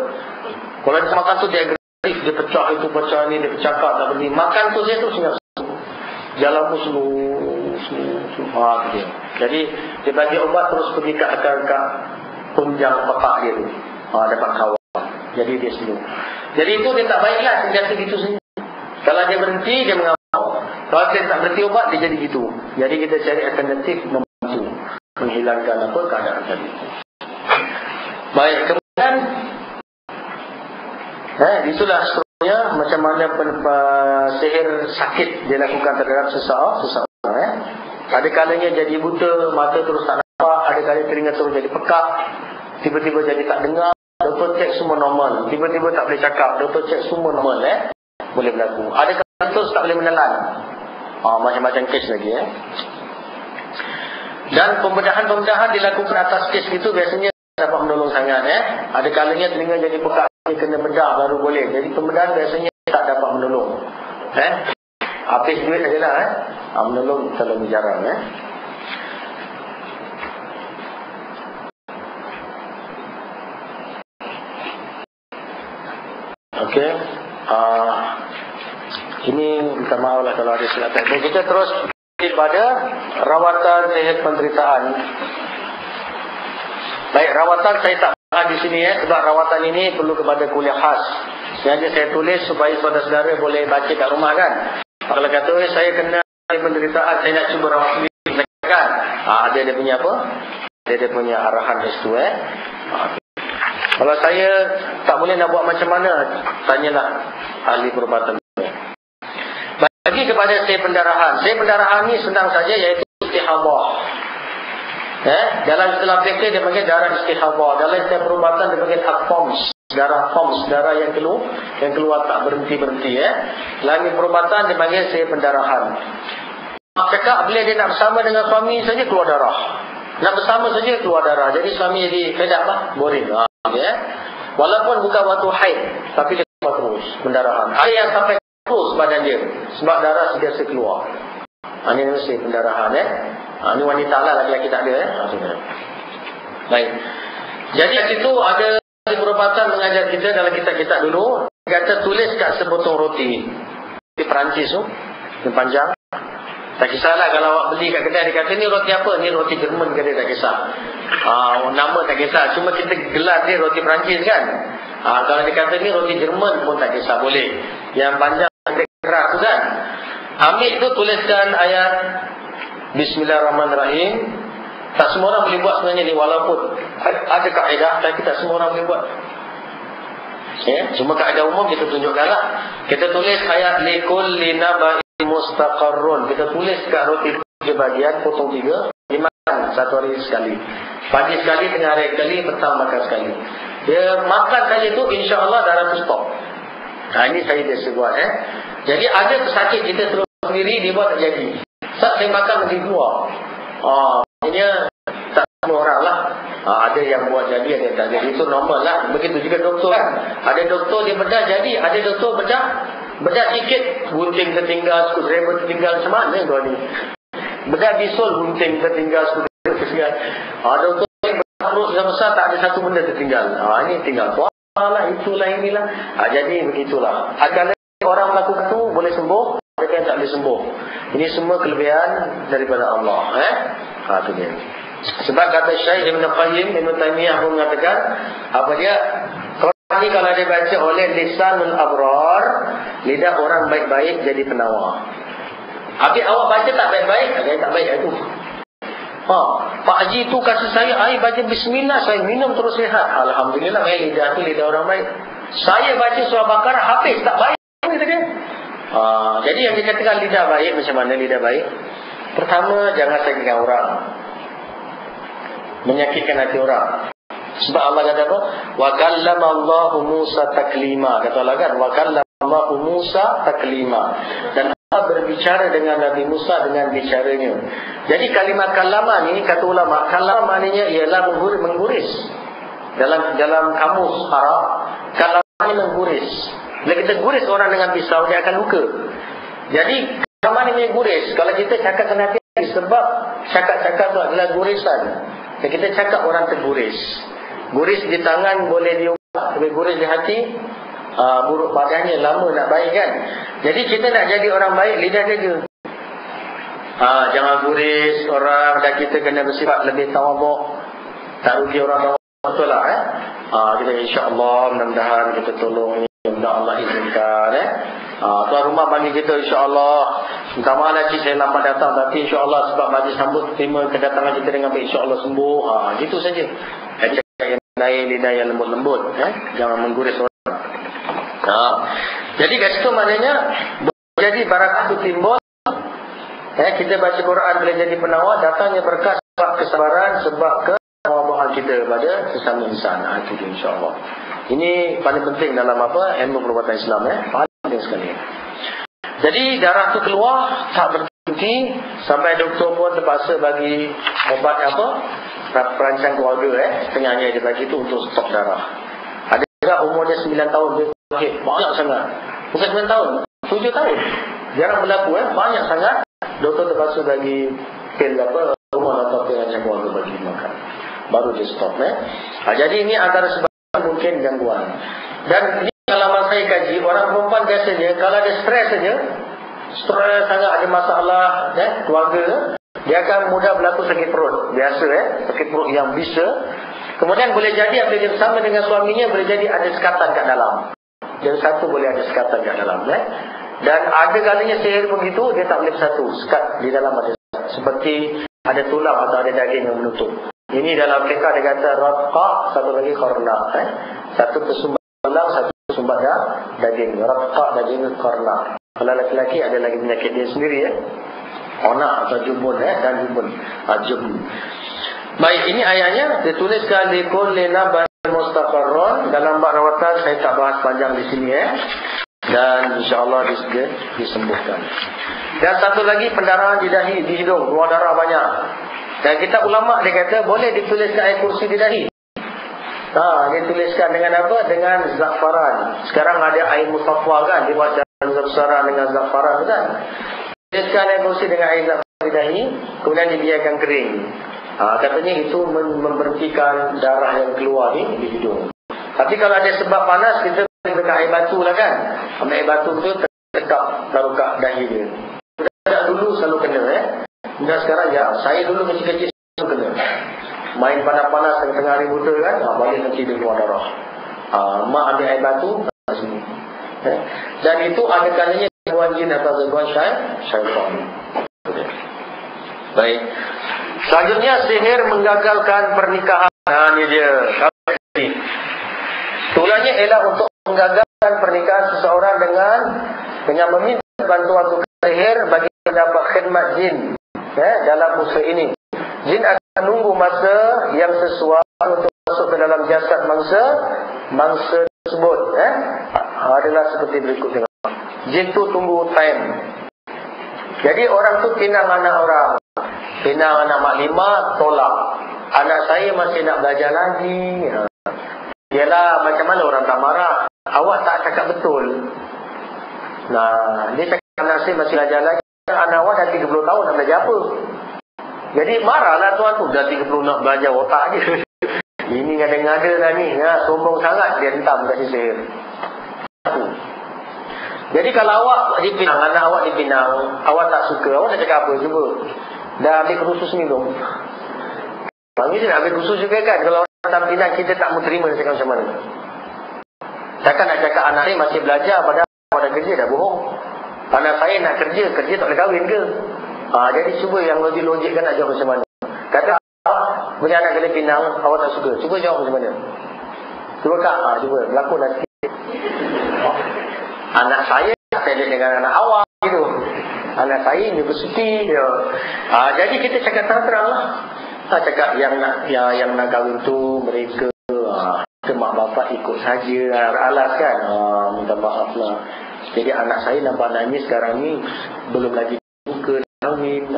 Kalau dia makan tu dia agresif, dia pecah itu, pecah ni, dia pecahkan, tak berhenti. Makan tu dia tu senyap. Jalan pun slow. Dia. Jadi dia bagi obat terus pergi ke akar-akar tunjang pepak dia tu. Dapat kawan. Jadi dia sembuh. Jadi itu dia tak baiklah sentiasa gitu saja. Kalau dia berhenti, dia mengamuk. Kalau dia tak berhenti obat, dia jadi gitu. Jadi kita cari alternatif membantu menghilangkan apa keadaan tadi. Baik, kemudian itulah seterusnya macam mana sihir sakit dilakukan terhadap seseorang. Ada kalanya jadi buta, mata terus tak nampak. Ada kalanya telinga terus jadi pekak, tiba-tiba jadi tak dengar. Doktor cek semua normal, tiba-tiba tak boleh cakap. Doktor cek semua normal, boleh berlaku. Ada kalanya terus tak boleh menelan. Macam-macam kes lagi. Dan pembedahan dilakukan atas kes itu biasanya dapat menolong sangat. Ada kalanya telinga jadi pekak, kena bedah baru boleh. Jadi pembedahan biasanya tak dapat menolong. Habis duit sajalah. Menolong terlalu jarang. Okey. Ini minta maaf lah kalau ada silap. Kita terus pada rawatan sehat penderitaan. Baik, rawatan saya tak bahas di sini sebab rawatan ini perlu kepada kuliah khas. Sengaja saya tulis supaya saudara-saudara boleh baca kat rumah kan. Kalau kata saya kena penderitaan, saya nak cuba rawat sendiri kan. Ada dia punya apa? dia punya arahan restu. Kalau saya tak boleh nak buat macam mana, tanyalah ahli perubatan. Bagi kepada saya pendarahan ni senang saja, iaitu istihadah. Dalam istilah fikih dia panggil darah istihadah. Dalam istilah perubatan dia panggil al-foms, darah yang keluar tak berhenti-berhenti. Dalam perubatan dia panggil saya pendarahan. Cakap bila dia nak bersama dengan suami saja keluar darah, nak bersama saja keluar darah. Jadi suami jadi fed up lah, boring. Walaupun bukan waktu haid, tapi dia keluar terus pendarahan. Ada yang sampai terus badan dia sebab darah sentiasa keluar. Ini mesti pendarahan. Ini wanita lah, laki-laki tak ada. Baik. Jadi kat situ ada perubatan mengajar kita dalam kitab-kitab dulu. Kata tulis kat sepotong roti. Di Perancis tu, yang panjang. Tak kisahlah kalau awak beli kat kedai, dia kata ni roti apa? Ni roti Jerman ke, dia tak kisah. Nama tak kisah. Cuma kita gelar dia roti Perancis kan. Kalau dia kata ni roti Jerman pun tak kisah, boleh. Yang panjang keras tu kan. Ambil tu, tuliskan ayat Bismillahirrahmanirrahim. Tak semua orang boleh buat sebenarnya ni, walaupun ada kaedah, tapi tak semua orang boleh buat. Cuma kaedah umum kita tunjukkanlah. Kita tulis ayat likulli nabain mustaqarrun. Kita tulis kat roti 3 bahagian, potong 3, dimakan satu hari sekali. Pagi sekali, tengah hari sekali, petang makan sekali. Dia makan saja tu, insya-Allah darah tu stop. Ini saya biasa buat. Jadi ada pesakit kita terus sendiri, dia buat tak jadi. Saat saya makan mesti keluar. Maksudnya tak semua orang lah. Ada yang buat jadi, ada yang tak jadi. Itu normal lah. Begitu juga doktor kan. Ada doktor dia bedah jadi, ada doktor bedah sikit, gunting tertinggal, screwdriver tertinggal. Macam mana kau ni? Bedah bisul, gunting tertinggal, screwdriver tertinggal. Doktor yang bedah perut besar-besar, tak ada satu benda tertinggal. Ini tinggal. Lah, itulah, inilah. Jadi begitulah. Akan orang melakukan itu boleh sembuh, mereka yang tak boleh sembuh. Ini semua kelebihan daripada Allah. Itu dia. Sebab kata Syekh Ibn Qayyim, Ibn Taymiyah pun mengatakan, apa dia? Quran ni kalau dia baca oleh lisanul abrar, lidah orang baik-baik jadi penawar. Habis awak baca tak baik-baik, ada tak baik itu. Pak Haji tu kasih saya air, baca bismillah, saya minum terus sihat. Alhamdulillah, lidah tu lidah orang baik. Saya baca surah Baqarah habis tak baik. Jadi yang dikatakan lidah baik, macam mana lidah baik? Pertama, jangan sakitkan orang, menyakitkan hati orang. Sebab Allah kata apa? Wa kallama Allahu Musa taklima. Kata Allah kan, wa kallama Allahu Musa taklima. Dan Allah berbicara dengan Nabi Musa dengan bicaranya. Jadi kalimat kalama ni, kata ulama, kalama maknanya ialah mengguris. Dalam kamus Arab, kalama ni mengguris. Bila kita guris orang dengan pisau, dia akan luka. Jadi kalama ni guris. Kalau kita cakap kena hati, sebab cakap-cakap tu adalah gurisan. Dan kita cakap orang terguris. Guris di tangan boleh diubah, tapi guris di hati buruk padanya, lama nak baik kan. Jadi kita nak jadi orang baik, lidah jaga. Jangan guris orang, dan kita kena bersifat lebih tawaduk, tak rugi orang tawaduk. Betul lah kita insya-Allah, mudah-mudahan kita tolong, mudah Allah izinkan. Tuan rumah panggil kita, insya-Allah. Minta maaf lah cik, saya lambat datang, tapi insya-Allah sebab majlis sambut terima kedatangan kita dengan baik, insya-Allah sembuh. Gitu saja. Yang lidah yang lembut-lembut, jangan mengguris orang. Jadi kat situ maknanya jadi barakah itu timbul. Kita baca Quran boleh jadi penawar, datangnya berkah sebab kesabaran, sebab ketawaduan kita pada sesama insan. Itu dia, insya-Allah. Ini paling penting dalam ilmu perubatan Islam. Paling penting sekali. Jadi darah tu keluar tak berhenti, sampai doktor pun terpaksa bagi obat perancang keluarga, penyakit dia bagi tu untuk stop darah. Ada juga umur dia 9 tahun dia banyak sangat. Bukan 9 tahun, 7 tahun. Jarang berlaku banyak sangat. Doktor terpaksa bagi pil rumah atau perancang keluarga bagi makan. Baru dia stop. Jadi ini antara sebab mungkin gangguan. Dan ini kalau saya kaji, orang perempuan biasanya kalau ada stres saja, stres sangat, ada masalah keluarga, dia akan mudah berlaku sakit perut. Biasa sakit perut yang bisa. Kemudian boleh jadi apabila dia bersama dengan suaminya, boleh jadi ada sekatan kat dalam. Yang satu boleh ada sekatan kat dalam. Dan ada kalinya sihir begitu, dia tak boleh bersatu. Sekat di dalam ada seperti ada tulang atau ada daging yang menutup. Ini dalam fiqh dia kata ratqa, satu lagi qarna. Satu tersumbat tulang, satu tersumbat daging. Ratqa, daging, qarna. Kalau lelaki ada lagi penyakit dia sendiri onak atau jubun dan jubun. Jubun. Baik, ini ayatnya dituliskan di kulli naban mustaqarron. Dalam bab rawatan saya tak bahas panjang di sini dan insya-Allah disembuhkan. Dan satu lagi pendarahan di dahi, di hidung, keluar darah banyak. Dan kita ulama dia kata boleh dituliskan ayat kursi di dahi. Dituliskan dengan apa? Dengan za'faran. Sekarang ada air musaffa kan, dibuat za'faran dengan za'faran kan. Tuliskan ayat kursi dengan air za'faran di dahi, kemudian dibiarkan kering. Katanya itu memberhentikan darah yang keluar di hidung. Tapi kalau ada sebab panas, kita dekat air batu lah kan. Ambil air batu tu tekap taruh kat dahi dia. Sudah dulu selalu kena dan sekarang saya dulu kecil-kecil selalu kena. Main panas-panas tengah hari buta kan, balik nanti dia keluar darah. Mak ambil air batu kat sini. Dan itu ada kalanya gangguan jin atau gangguan syaitan. Baik. Selanjutnya sihir menggagalkan pernikahan. Ini dia. Tulangnya ialah untuk menggagalkan pernikahan seseorang dengan meminta bantuan tukang sihir bagi mendapat khidmat jin dalam usaha ini. Jin akan menunggu masa yang sesuai untuk masuk ke dalam jasad mangsa tersebut. Adalah seperti berikut dengan jin tu tunggu time. Jadi orang tu pinang anak orang. Pinang anak mak lima, tolak. Anak saya masih nak belajar lagi. Yalah, macam mana orang tak marah? Awak tak cakap betul. Nah, dia cakap anak saya masih belajar lagi. Anak awak dah 30 tahun nak belajar apa? Jadi marahlah tuan tu. Dah 30 nak belajar otak je. Ini ngada-ngada lah ni. Sombong sangat dia hentam kat sisir. Jadi kalau awak dipinang, anak awak dipinang, awak tak suka, awak nak cakap apa? Cuba. Dah ambil kursus ni tu. Bagi dia nak ambil kursus juga kan. Kalau orang tak pinang, kita tak mau terima cakap macam mana. Takkan nak cakap anak ni masih belajar padahal awak dah kerja, dah bohong. Anak saya nak kerja tak boleh kahwin ke? Jadi cuba yang logik kan nak jawab macam mana. Kata awak punya anak kena pinang, awak tak suka. Cuba jawab macam mana. Cuba kak, cuba berlakon lah sikit. Anak saya lihat dengan anak awak gitu. Anak saya universiti dia. Jadi kita cakap terang-terang lah. Cakap yang nak kahwin tu mereka mak bapak ikut saja alas kan. Minta maaf lah. Jadi anak saya nampak nangis sekarang ni belum lagi buka kahwin.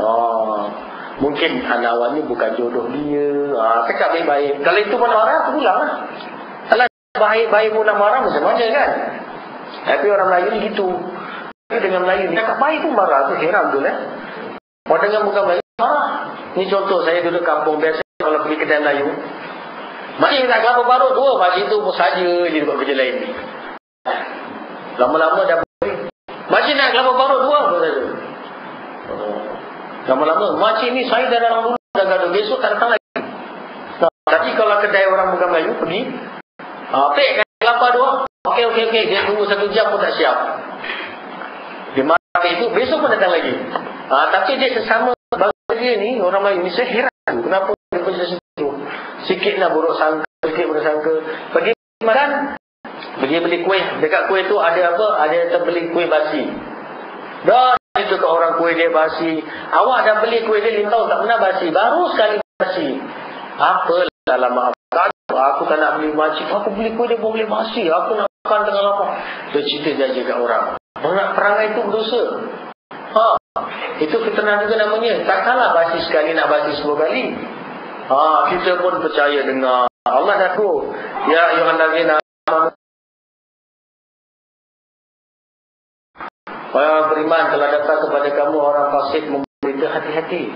Mungkin anak awak ni bukan jodoh dia. Cakap baik-baik. Kalau itu pun marah, aku pulang lah. Kalau baik-baik pun nak marah macam mana kan. Tapi orang Melayu ni gitu. Dengan Melayu ni cakap baik pun marah tu. Heran tu orang dengan bukan Melayu marah. Ni contoh saya duduk kampung biasa. Kalau pergi kedai Melayu, makcik nak kelapa parut tu, makcik tu pun saja je buat kerja lain. Lama-lama dah beri. Makcik nak kelapa parut tu lama-lama, makcik ni saya dah dalam dulu dah gaduh, besok tak datang lagi. Tapi kalau kedai orang bukan Melayu pergi, pek kelapa dua. Okey, dia tunggu 1 jam pun tak siap. Dia marah itu, besok pun datang lagi. Tapi dia sesama bangsa dia ni, orang Melayu ni, saya heran. Kenapa dia kerja situ? Sikit nak buruk sangka, pergi makan, pergi beli kuih. Dekat kuih tu ada apa? Ada terbeli kuih basi. Dah itu ke orang kuih dia basi. Awak dah beli kuih dia 5 tahun tak pernah basi. Baru sekali basi. Apalah lama aku tak nak beli makcik. Aku beli kuih dia boleh basi. Aku nak makan tengah lapar. Dia cerita jaga kat orang. Perangai itu berdosa. Itu fitnah juga namanya. Tak kalah basi sekali nak basi 10 kali. Kita pun percaya dengar. Allah dah tu. Ya ayyuhallazina amanu. Orang beriman telah datang kepada kamu orang fasik memberita hati-hati.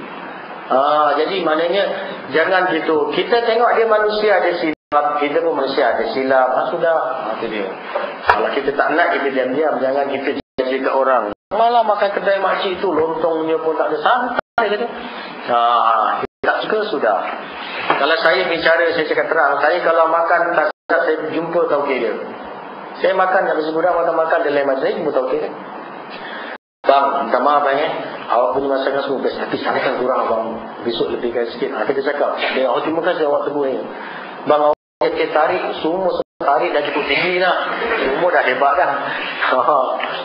Jadi maknanya jangan gitu. Kita tengok dia manusia ada silap, kita pun manusia ada silap. Sudah, itu dia. Kalau kita tak nak, kita diam-diam. Jangan kita jadi ke orang. Malah makan kedai makcik tu lontongnya pun tak ada santai kata. Tak suka sudah. Kalau saya bicara, saya cakap terang. Saya kalau makan tak sedap, saya jumpa tauke dia. Saya makan tak bersebudak, makan dia lain macam saya jumpa tauke dia. Bang, minta maaf awak punya masakan semua best, tapi saya kan kurang abang, besok lebihkan sikit. Kita cakap, terima kasih awak tegur. Bang, awak tarik, semua tarik dah cukup tinggi dah. Semua dah hebat dah.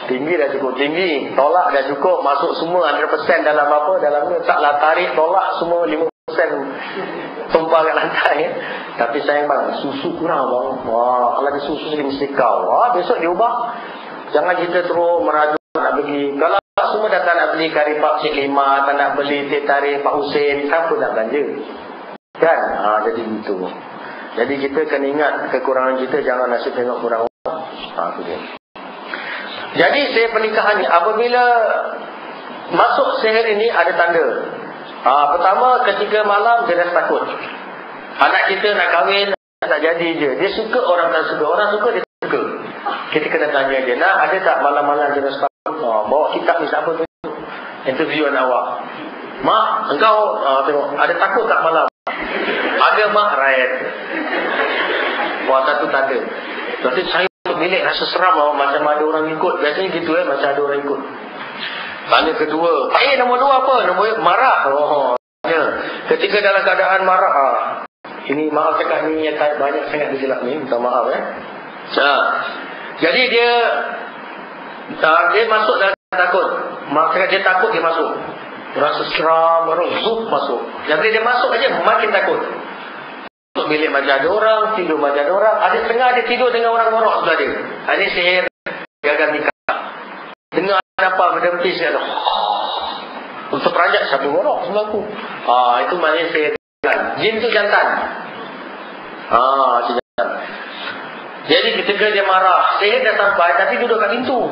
Tinggi dah cukup tinggi, tolak dah cukup, masuk semua 100% dalam apa, dalamnya taklah tarik, tolak semua 5% tumpah kat lantai. Tapi sayang bang, susu kurang bang. Wah, kalau ada susu dia mesti kau. Besok dia ubah. Jangan kita terus merajuk nak beli. Kalau semua datang nak beli kari pak Cik Lima, tak nak beli teh tarik Pak Husin, siapa nak belanja? Kan? Jadi gitu. Jadi kita kena ingat kekurangan kita, jangan nasib tengok kurang orang. Itu dia. Jadi sihir pernikahan ni, apabila masuk sihir ini ada tanda. Pertama, ketika malam dia rasa takut. Anak kita nak kahwin, tak jadi je. Dia suka, orang tak suka. Orang suka, dia suka. Kita kena tanya dia, nak ada tak malam-malam dia rasa takut? Bawa kitab ni siapa tu? Interview anak awak. Mak, engkau tengok, ada takut tak malam? Ada mak, riot. Wah, satu tanda. Berarti saya bilik rasa seram macam ada orang ikut. Biasanya gitu macam ada orang ikut. Tanda kedua, nombor dua apa? Nombor marah. Ya. Ketika dalam keadaan marah, ini maaf cakap ni banyak sangat dijelak ni, minta maaf jadi dia masuk dalam takut. Maksudnya dia takut, dia masuk. Rasa seram, baru zup masuk. Jadi dia masuk aja makin takut. Masuk bilik macam ada orang, tidur macam ada orang. Ada setengah dia tidur dengan orang ngorok sebelah dia. Ini sihir gagal nikah. Dengar apa berdempis dia tu. Untuk peranjat siapa ngorok sebelah aku. Itu maknanya sihir. Jin tu jantan. Jantan. Jadi ketika dia marah, sihir dah sampai tapi duduk kat pintu.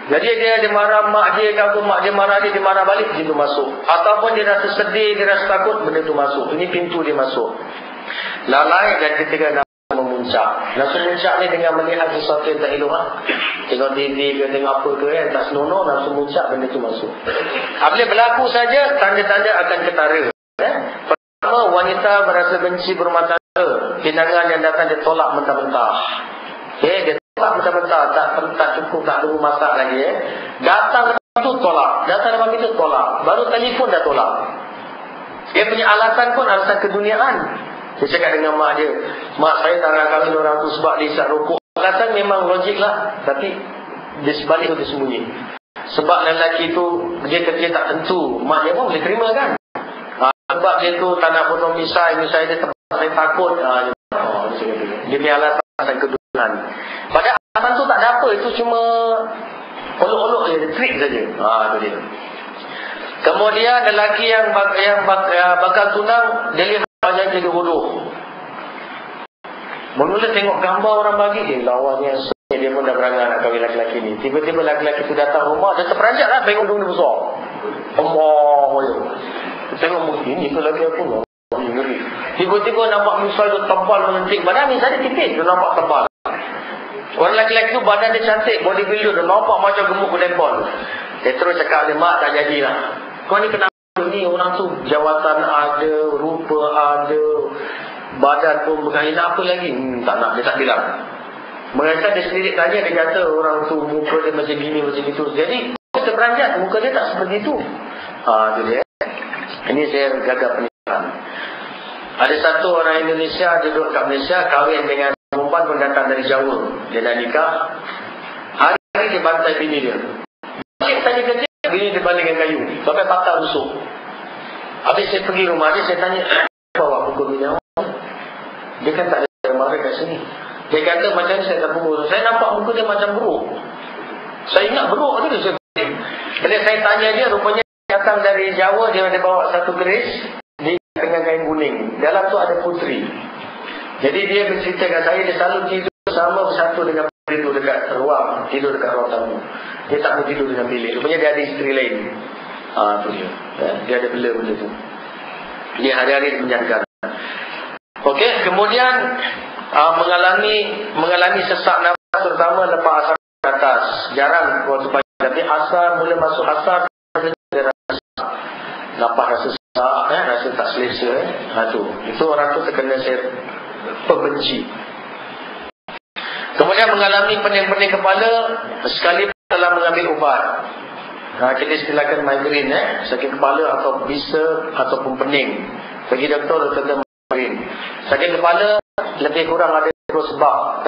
Jadi dia marah mak dia, kalau mak dia marah dia marah balik, jin tu masuk. Ataupun dia rasa sedih, dia rasa takut, benda tu masuk. Ini pintu dia masuk. Lalai dan ketika nafsu memuncak. Nafsu memuncak ni dengan melihat sesuatu yang tak elok. Tengok TV ke, tengok apa ke tak senonoh, nafsu memuncak, benda tu masuk. Apabila berlaku saja, tanda-tanda akan ketara. Pertama, wanita merasa benci berumah tangga. Pinangan yang datang dia tolak mentah-mentah. Dia tolak mentah-mentah, tak cukup, tak tunggu masak lagi. Datang itu tolak, datang lepas itu tolak. Baru telefon dah tolak. Dia punya alasan pun alasan keduniaan. Dia cakap dengan mak dia, mak saya tak nak kahwin orang tu sebab dia isap rokok. Alasan memang logik lah, tapi dia sebalik tu dia sembunyi. Sebab lelaki tu dia kerja tak tentu, mak dia pun boleh terima kan. Sebab dia tu tak nak bunuh misai dia tempat saya takut. Dia punya alasan keduniaan. Padahal alasan tu tak ada apa, itu cuma olok-olok je, trik saja. Itu dia. Kemudian lelaki yang bakal tunang, dia lihat wajah jadi bodoh. Mula tengok gambar orang bagi dia, lawan yang dia pun dah berangan nak kahwin lelaki ni. Tiba-tiba lelaki tu datang rumah, dia terperanjat lah, tengok hidung dia besar. Tengok ini tu lagi aku. Tiba-tiba nampak misal tu tebal menentik. Badan misal dia tipis, dia nampak tebal. Orang lelaki tu badan dia cantik, bodybuilder, dia nampak macam gemuk berlempon. Dia terus cakap dia, mak tak jadilah. Kau ni kenapa ni, orang tu jawatan ada, rupa ada, badan pun berkain, apa lagi? Tak nak, dia tak bilang. Mereka dia sendiri tanya, dia kata orang tu muka dia macam gini, macam gitu. Jadi kita beranjat, muka dia tak seperti itu. Itu dia. Ini saya gagal pernikahan. Ada satu orang Indonesia, dia duduk kat Malaysia, kahwin dengan perempuan pun datang dari Jawa. Dia nak nikah. Hari dia bantai bini dia. Cik tanya kerja, bini dia balik dengan kayu. Sampai patah busuk. Habis saya pergi rumah dia, saya tanya, bawa pukul bini awak? Dia kan tak ada marah kat sini. Dia kata macam ni saya tak pukul. Saya nampak muka dia macam buruk. Saya ingat buruk tu dia. Bila saya tanya dia, rupanya datang dari Jawa, dia ada bawa satu keris dengan kain kuning. Dalam tu ada puteri. Jadi dia bercerita dengan saya, dia selalu tidur sama bersatu dengan puteri tu dekat ruang, tidur dekat ruang tamu. Dia tak mau tidur dengan bilik. Rupanya dia ada isteri lain. Tu dia. Dia ada bela-bela tu. Dia hari-hari menjaga. Okey, kemudian mengalami sesak nafas, terutama lepas asar ke atas. Jarang waktu pagi, tapi asar mula masuk asar, dia rasa nampak rasa sesak, rasa tak selesa. Itu orang tu terkena pembenci. Kemudian mengalami pening-pening kepala sekali telah mengambil ubat. Kita istilahkan migraine, sakit kepala atau bisa ataupun pening. Bagi doktor kata migraine. Sakit kepala lebih kurang ada dua sebab.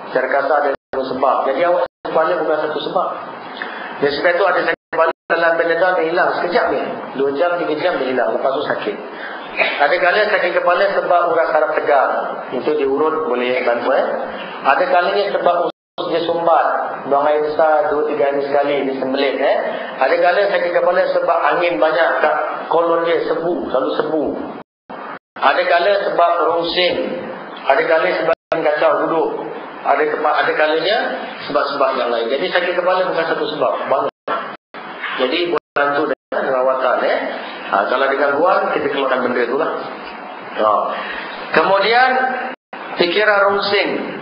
Secara kasar ada dua sebab. Jadi awak sakit kepala bukan satu sebab. Dan sebab itu ada sakit kepala dalam benedal dia hilang sekejap ni. 2 jam, 3 jam dia hilang. Lepas tu sakit. Ada kala sakit kepala sebab urat saraf tegang. Itu diurut boleh bantu. Ada kalanya sebab dia sumbat, buang air besar 2-3 hari sekali dia sembelit. Ada kala sakit kepala sebab angin banyak kat kolon dia, sebu, selalu sebu. Ada kala sebab rungsing. Ada kala sebab kacau duduk. Ada kalanya sebab-sebab yang lain. Jadi sakit kepala bukan satu sebab, banyak. Jadi bantu dengan rawatan. Kalau ada gangguan, kita keluarkan benda tu lah. Kemudian fikiran rungsing.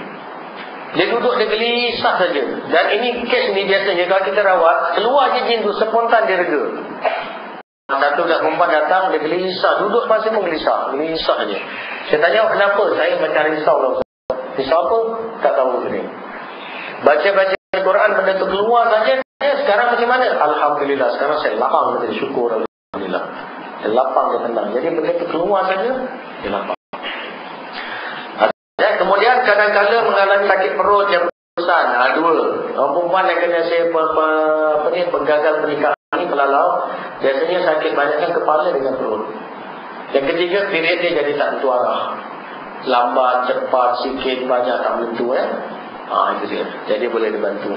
Dia duduk, dia gelisah saja. Dan ini kes ni biasanya kalau kita rawat, keluar je jin tu, spontan dia rega. Satu dah perempuan datang, dia gelisah. Duduk masih pun gelisah. Gelisah je. Saya tanya, kenapa? Saya macam risau lah. Risau apa? Tak tahu ni. Baca-baca Al-Quran, benda tu keluar saja. Sekarang macam mana? Alhamdulillah. Sekarang saya lapang. Saya syukur. Alhamdulillah. Saya lapang, dia tenang. Jadi benda tu keluar saja, dia lapang. Dan kemudian kadang-kadang mengalami sakit perut yang besar. Dua. Perempuan yang kena penggagal pernikahan ni pelalau, biasanya sakit banyakkan kepala dengan perut. Yang ketiga, period dia jadi tak tentu arah. Lambat, cepat, sikit, banyak tak menentu. Itu dia. Jadi boleh dibantu.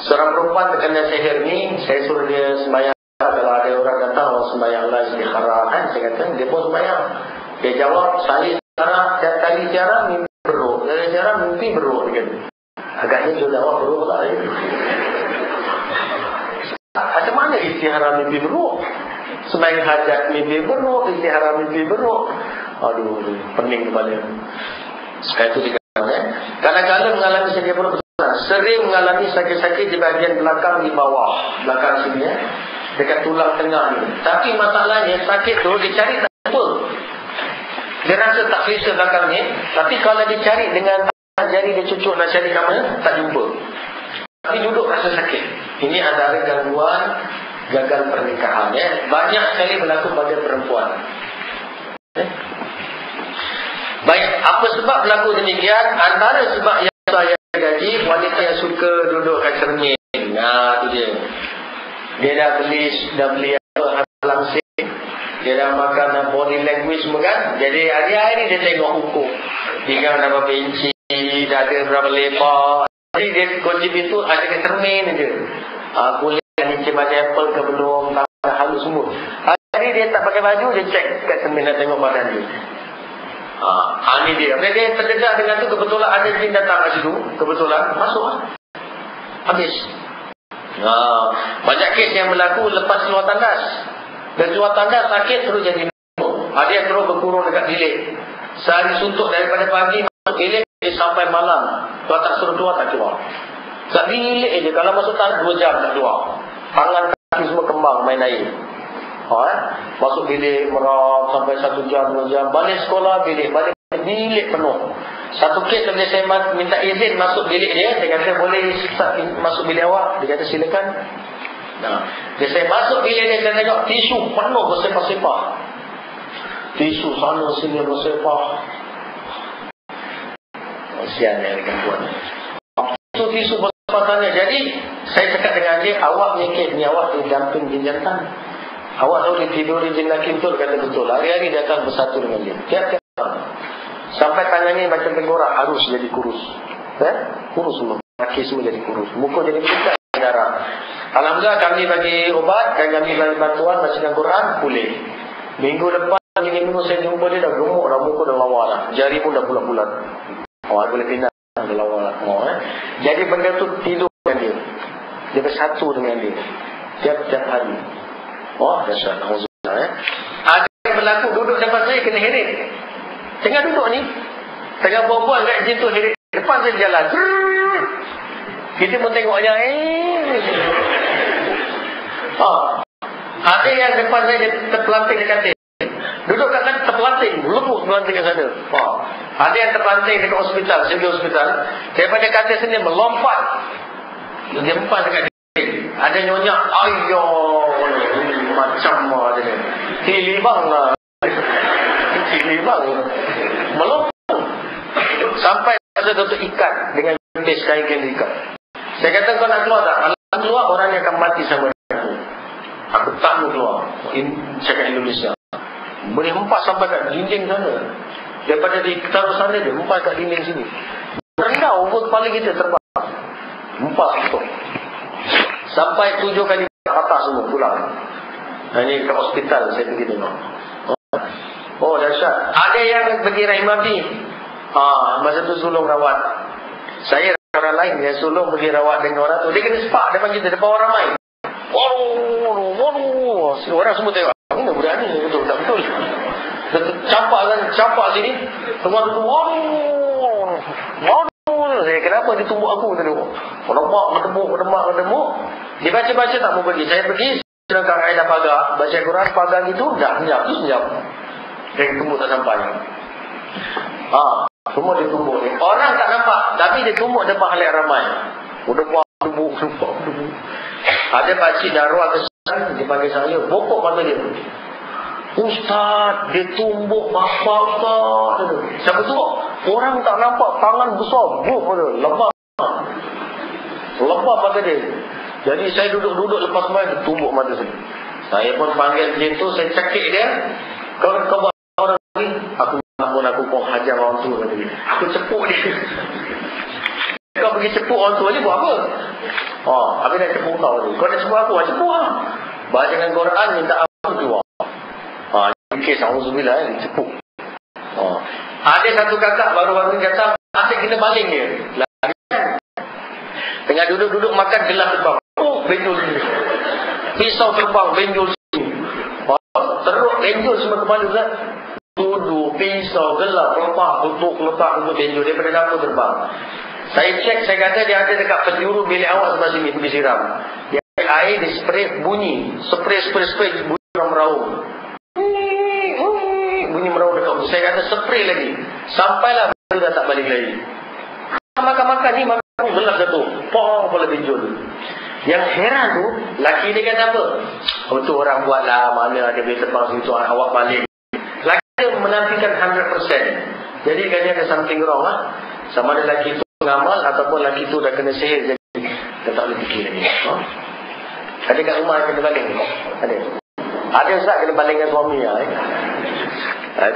Seorang perempuan terkena sihir ni, saya suruh dia sembahyang. Kalau ada orang datang, orang sembahyang lah istihara kan, saya kata, dia pun sembahyang. Dia jawab, saya tiap kali tiara mimpi beruk. Dari tiara mimpi beruk kan. Agaknya dia jawab beruk lah. Macam mana istihara mimpi beruk? Sembahyang hajat mimpi beruk, istihara mimpi beruk. Aduh, pening kepala. Sekali itu dikatakan. Kadang-kadang mengalami sakit perut besar. Sering mengalami sakit-sakit di bahagian belakang, di bawah. Belakang sini dekat tulang tengah ni. Tapi masalahnya sakit tu dicari tak jumpa. Dia rasa tak selesa belakang ni. Tapi kalau dicari dengan jari dia cucuk nak cari nama, tak jumpa. Tapi duduk rasa sakit. Ini antara gangguan gagal pernikahan. Banyak sekali berlaku pada perempuan. Baik, apa sebab berlaku demikian? Antara sebab yang saya gaji, wanita yang suka duduk kat cermin. Itu dia. Dia dah beli apa langsing. Dia dah makan body language semua kan. Jadi hari-hari dia tengok hukum. Tinggal berapa inci, dada berapa lebar. Jadi dia kunci pintu ada ke cermin je. Kulit inci macam apple ke belum, tak halus semua. Hari dia tak pakai baju, dia cek kat cermin nak tengok badan dia. Ini dia. Dia terdekat dengan tu, kebetulan ada jin datang kat situ. Kebetulan, masuk lah. Habis. Banyak kes yang berlaku lepas keluar tandas. Dan keluar tandas sakit terus jadi lumpuh. Ada yang terus berkurung dekat bilik. Sehari suntuk daripada pagi masuk bilik sampai malam. Kalau tak suruh keluar, tak keluar. Kat bilik je. Kalau masuk tandas 2 jam tak keluar. Tangan kaki semua kembang main air. Masuk bilik merap sampai 1 jam 2 jam. Balik sekolah bilik penuh. Satu kes bila saya minta izin masuk bilik dia, dia kata boleh masuk bilik awak. Dia kata silakan. Bila saya masuk bilik dia, saya tengok tisu penuh bersepah-sepah. Tisu sana sini bersepah. Kasihan yang gangguan. Tisu bersepah sana. Jadi saya cakap dengan dia, awak ni kes ni, awak ni damping jin jantan. Awak tahu dia tidur di jin laki betul. Kata betul. Hari-hari dia akan bersatu dengan dia. Tiap-tiap sampai tangan ni macam tenggorak, harus jadi kurus. Kurus semua. Kaki semua jadi kurus. Muka jadi putih darah. Alhamdulillah kami bagi ubat dan kami bagi bantuan bacaan Quran, pulih. Minggu depan, minggu saya jumpa dia dah gemuk dah, muka dah lawa dah. Jari pun dah bulat-bulat. Boleh pindah dah lawa dah. Jadi benda tu tidur dengan dia. Dia bersatu dengan dia. Tiap-tiap hari. Dahsyat. Ada yang berlaku duduk depan saya kena heret. Tengah duduk ni, tengah berbual kat jin tu heret. Depan saya jalan. Kita pun tengoknya. Ada yang depan saya terpelanting dekat katil. Duduk kat katil terpelanting. Lupuk terpelanting kat sana. Ada yang terpelanting dekat hospital. Saya pergi hospital. Daripada katil sini melompat. Dia empat dekat katil. Ada nyonya, ayo, macam apa dia. Hilibang lah. Hilibang. Melompat. Sampai ada satu ikan dengan bes kain ikan. Saya kata kau nak keluar tak? Kalau keluar orang yang akan mati sama aku. Aku tak mau keluar. Ini cakap Indonesia. Boleh empat sampai kat dinding sana. Daripada di taruh sana dia empat kat dinding sini. Rendah over kepala kita terbang. Empat itu. Sampai 7 kali atas semua pulang. Ini ke hospital saya pergi tengok. Oh dahsyat. Ada yang pergi Rahim Abdi. Masa tu sulung rawat. Saya orang lain yang sulung pergi rawat dengan orang tu. Dia kena sepak depan kita, depan orang ramai. Waduh. Orang semua tengok. Ini budak ni betul tak betul. Campak sini. Semua tu waduh. Saya kenapa ditumbuk aku tadi? Lemak ketemu. Dia baca-baca tak mau pergi. Saya pergi. Sedangkan saya dah pagar. Baca Quran pagar gitu. Dah senyap. Saya tumbuk tak sampai. Semua ditumbuk ni. Orang tak nampak. Tapi dia tumbuk depan halayak ramai. Tumbuk. Ada pakcik darwah kesan. Dia panggil saya. Bokok mata dia. Ustaz, dia tumbuk bapak Ustaz. Siapa tu? Orang tak nampak tangan besar. Lepas mata dia. Jadi saya duduk lepas main, dia tumbuk mata saya. Saya pun panggil dia tu, saya cekik dia. Kau buat orang ni, aku pun hajar orang tu. Aku cepuk dia. Kau pergi cepuk orang tu ni buat apa? Habis dah cepuk kau ni. Kau nak cepuk aku, cepuk lah. Baca dengan Quran, minta apa keluar. Kes Alhamdulillah cepuk. Ada satu kakak baru-baru ni datang, asyik kena baling dia. Tengah duduk makan gelap terbang. Benjol sini. Pisau terbang, benjol sini. Teruk benjol semua kepala Ustaz. Duduk, pisau, gelap, lepak untuk benjol daripada dapur terbang. Saya cek, saya kata dia ada dekat penjuru bilik awak sebelah sini pergi siram. Dia air di spray bunyi. Spray bunyi orang meraung. Bunyi meraung dekat. Saya kata spray lagi. Sampailah baru dah tak balik lagi. Makan ni makan gelap jatuh. Kepala benjol. Yang heran tu, laki dia kata apa? Tu orang buat lah, mana ada boleh terbang situ, awak balik. Laki dia menafikan 100%. Jadi kan dia ada something wrong lah. Sama ada laki tu mengamal ataupun laki tu dah kena sihir. Jadi dia tak boleh fikir lagi. Ada kat rumah yang kena baling? Ada Ustaz kena baling dengan suami lah.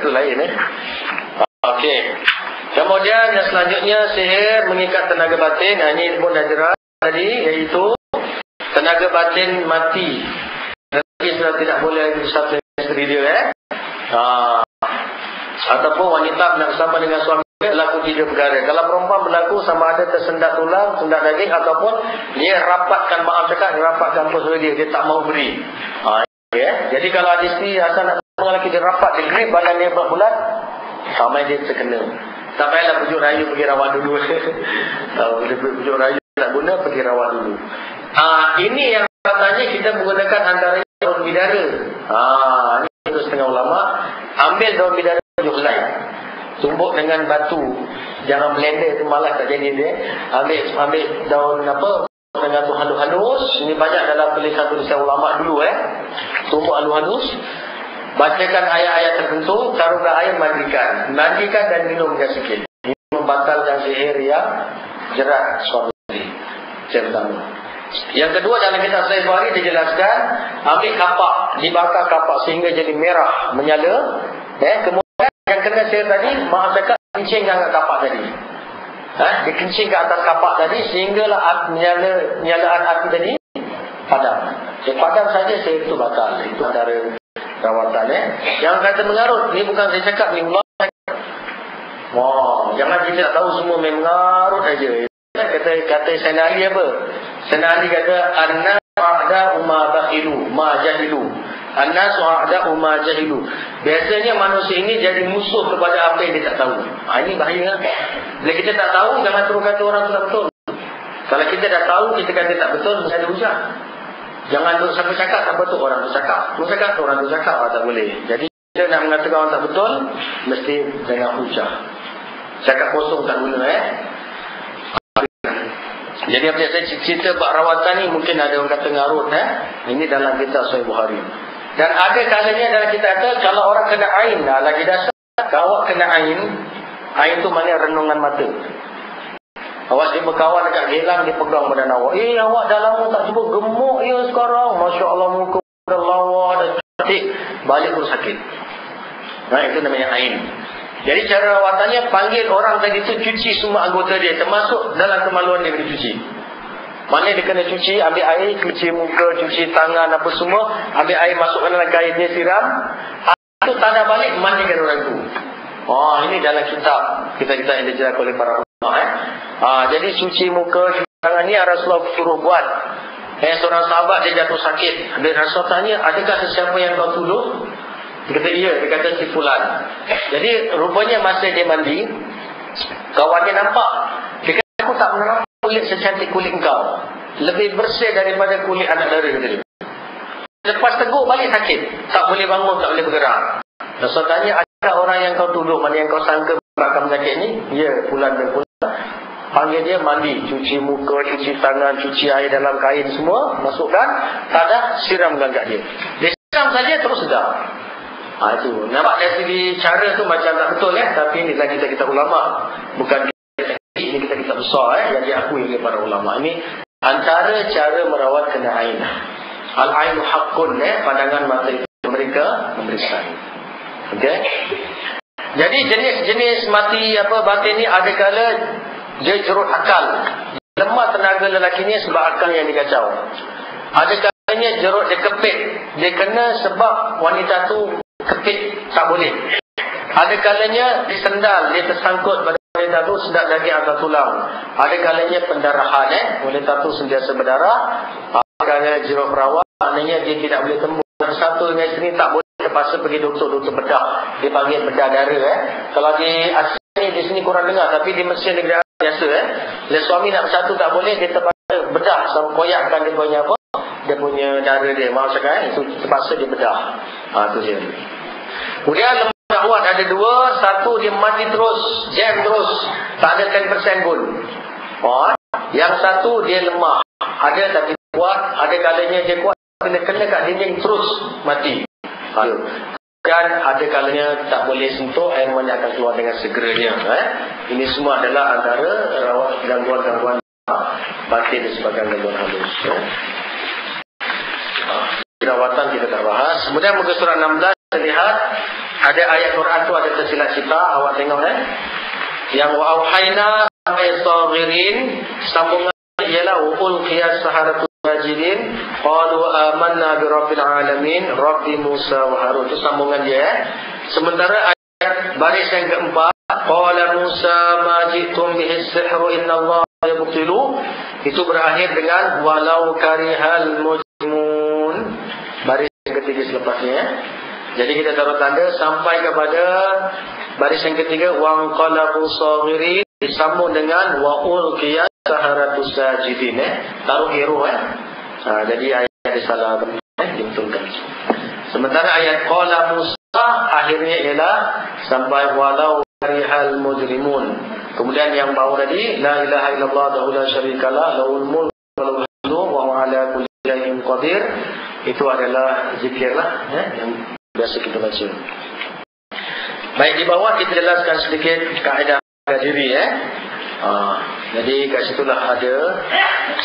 Itu lain Okey. Kemudian yang selanjutnya, sihir mengikat tenaga batin. Ini pun dah jelas tadi, iaitu tenaga batin mati. Lelaki sudah tidak boleh bersama dengan isteri dia. Ataupun wanita nak bersama dengan suami dia, berlaku 3 perkara. Kalau perempuan berlaku sama ada tersendat tulang, sendat daging, ataupun dia rapatkan, rapatkan perut dia tak mau beri. Jadi kalau ada isteri asal nak bersama lelaki, dia rapat, dia grip badan dia bulat, sampai dia terkena. Tak payahlah pujuk rayu pergi rawat dulu. Kalau dia pujuk rayu tak guna, pergi rawat dulu. Ini yang katanya kita menggunakan antara daun bidara. Ini untuk setengah ulama. Ambil daun bidara tujuh helai, tumbuk dengan batu. Jangan blender, itu malas tak jadi dia. Ambil daun dengan tu halus-halus. Ini banyak dalam tulisan-tulisan ulama dulu. Tumbuk halus-halus. Bacakan ayat-ayat tertentu, taruhlah air, mandikan dan minum sikit. Ini membatalkan sihir yang jerat suami isteri. Yang pertama. Yang kedua, dalam kitab Sahih Bukhari dijelaskan, ambil kapak, dibakar kapak sehingga jadi merah, menyala. Kemudian yang kena sihir tadi, maaf cakap, kencingkan kapak tadi. Dikencing ke atas kapak tadi sehinggalah penyalaan api tadi padam. Padam saja sihir itu batal. Itu antara rawatan. Yang kata mengarut, ni bukan saya cakap, ni Allah cakap. Jangan kita tahu semua main mengarut aja. Kata Sayyidina Ali apa? Sayyidina Ali kata annasu a'da'u ma bakhilu ma jahilu. Annasu a'da'u ma jahilu. Biasanya manusia ini jadi musuh kepada apa yang dia tak tahu. Ini bahaya. Bila kita tak tahu, jangan terus kata orang tu tak betul. Kalau kita dah tahu, kita kata tak betul, mesti ada hujah. Jangan duk siapa cakap tak betul, orang tu cakap. Tu cakap, orang tu cakap, tak boleh. Jadi kita nak mengatakan orang tak betul, mesti dengan hujah. Cakap kosong tak guna. Jadi apabila saya cerita bab rawatan ni, mungkin ada orang kata ngarut. Ini dalam kitab Sahih Bukhari. Dan ada kalanya dalam kita kata, kalau orang kena ain, lagi dasar, kalau awak kena ain tu maknanya renungan mata. Awak dia berkawan dekat gelang, dia pegang badan awak. Awak dah lama tak cuba, gemuk ya sekarang. Masya Allah, muka dah lawa, dah cantik. Balik pun sakit. Itu namanya ain. Jadi cara rawatannya, panggil orang tadi tu cuci semua anggota dia, termasuk dalam kemaluan dia kena cuci. Maknanya dia kena cuci, ambil air, cuci muka, cuci tangan, apa semua. Ambil air, masukkan dalam kain dia, siram. Itu tanda balik, mandikan orang tu. Ini dalam kitab kita-kita yang dijelaskan oleh para ulama. Jadi cuci muka, cuci tangan ni Rasulullah suruh buat. Seorang sahabat dia jatuh sakit. Rasulullah tanya, adakah sesiapa yang kau tolong? Dia kata iya, dia kata si fulan. Jadi rupanya masa dia mandi, kawan dia nampak. Dia kata, aku tak pernah nampak kulit secantik kulit engkau. Lebih bersih daripada kulit anak dara, kata dia. Lepas tegur balik sakit, tak boleh bangun, tak boleh bergerak. Rasul tanya, adakah orang yang kau tuduh, mana yang kau sangka berakam sakit ni? Ya, fulan dan fulan. Panggil dia mandi, cuci muka, cuci tangan, cuci air dalam kain semua, masukkan, tak ada, siramkan kat dia. Dia siram saja terus sedar. Itu nampak dari segi cara tu macam tak betul tapi ini lagi kita ulama, bukan ini kita besar jadi aku oleh para ulama. Ini antara cara merawat kena ain. Al ainu haqqun, pandangan mata itu mereka memeriksa. Okey. Jadi jenis mati batin ni ada kala dia jerut akal. Lemah tenaga lelaki ni sebab akal yang dikacau. Ada kalanya jerut dia kepit. Dia kena sebab wanita tu kepit, tak boleh. Ada kalanya disendal, dia tersangkut pada wanita tu, sedap daging atau tulang. Ada kalanya pendarahan, wanita tu sentiasa berdarah. Ada kalanya jeruk perawat, maknanya dia tidak boleh tembus. Satu dengan isteri tak boleh, terpaksa pergi doktor bedah. Dia panggil bedah dara. Kalau di asli di sini kurang dengar, tapi di Mesir negara biasa. Bila suami nak bersatu tak boleh, dia terpaksa bedah, sama koyakkan dia punya apa? Dia punya dara dia, maaf cakap itu terpaksa dia bedah. Itu dia. Kemudian lemah syahwat ada dua. Satu dia mati terus, jam terus, tak ada 10% pun. Yang satu dia lemah, ada tapi kuat. Ada kalanya dia kuat, bila kena kat dinding terus mati. Dan ada kalanya tak boleh sentuh, air mani akan keluar dengan segeranya. Ini semua adalah antara rawat gangguan-gangguan batin disebabkan gangguan halus. Rawatan kita tak bahas. Kemudian muka surah 16 terlihat ada ayat Quran tu ada tersilap cita. Awak tengok yang wa auhayna aysagirin, sambungan ialah ul qiyas saharatul majidin qalu amanna bi rabbil alamin rabbi Musa wa Harun. Itu sambungan dia. Sementara ayat baris yang keempat qala Musa ma jitum bihi sihru innallaha yabtilu, itu berakhir dengan walau karihal mujrimun. Baris yang ketiga selepasnya. Jadi kita taruh tanda sampai kepada baris yang ketiga wa qalabu saghirin, disambung dengan wa ulqiyas saharatus sajidin. Taruh hero jadi ayat disalah dibetulkan. Sementara ayat qala Musa akhirnya ialah sampai walau karihal mujrimun. Kemudian yang bawah tadi la ilaha illallah wa la syarikalah lahul mulku wa lahul hamdu wa huwa ala kulli syai'in qadir. Itu adalah zikirlah yang biasa kita baca. Baik, di bawah kita jelaskan sedikit kaedah diri jadi kat situlah ada.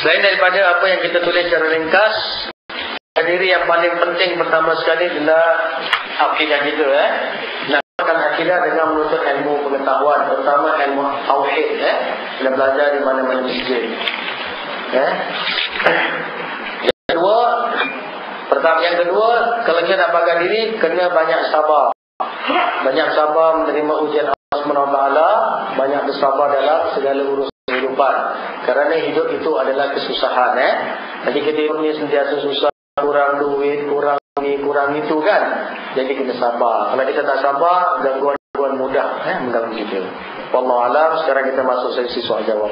Selain daripada apa yang kita tulis secara ringkas, diri yang paling penting pertama sekali adalah akidah kita. Nak makan akidah dengan menuntut ilmu pengetahuan, terutama ilmu tauhid. Kita belajar di mana-mana masjid. Yang kedua, kalau kita nak bangga diri, kena banyak sabar. Banyak sabar menerima ujian Allah SWT, banyak bersabar dalam segala urusan kehidupan. Kerana hidup itu adalah kesusahan. Jadi kita ini sentiasa susah, kurang duit, kurang ini, kurang itu kan. Jadi kita sabar. Kalau kita tak sabar, gangguan mudah mengganggu kita. Wallahualam. Sekarang kita masuk sesi soal jawab.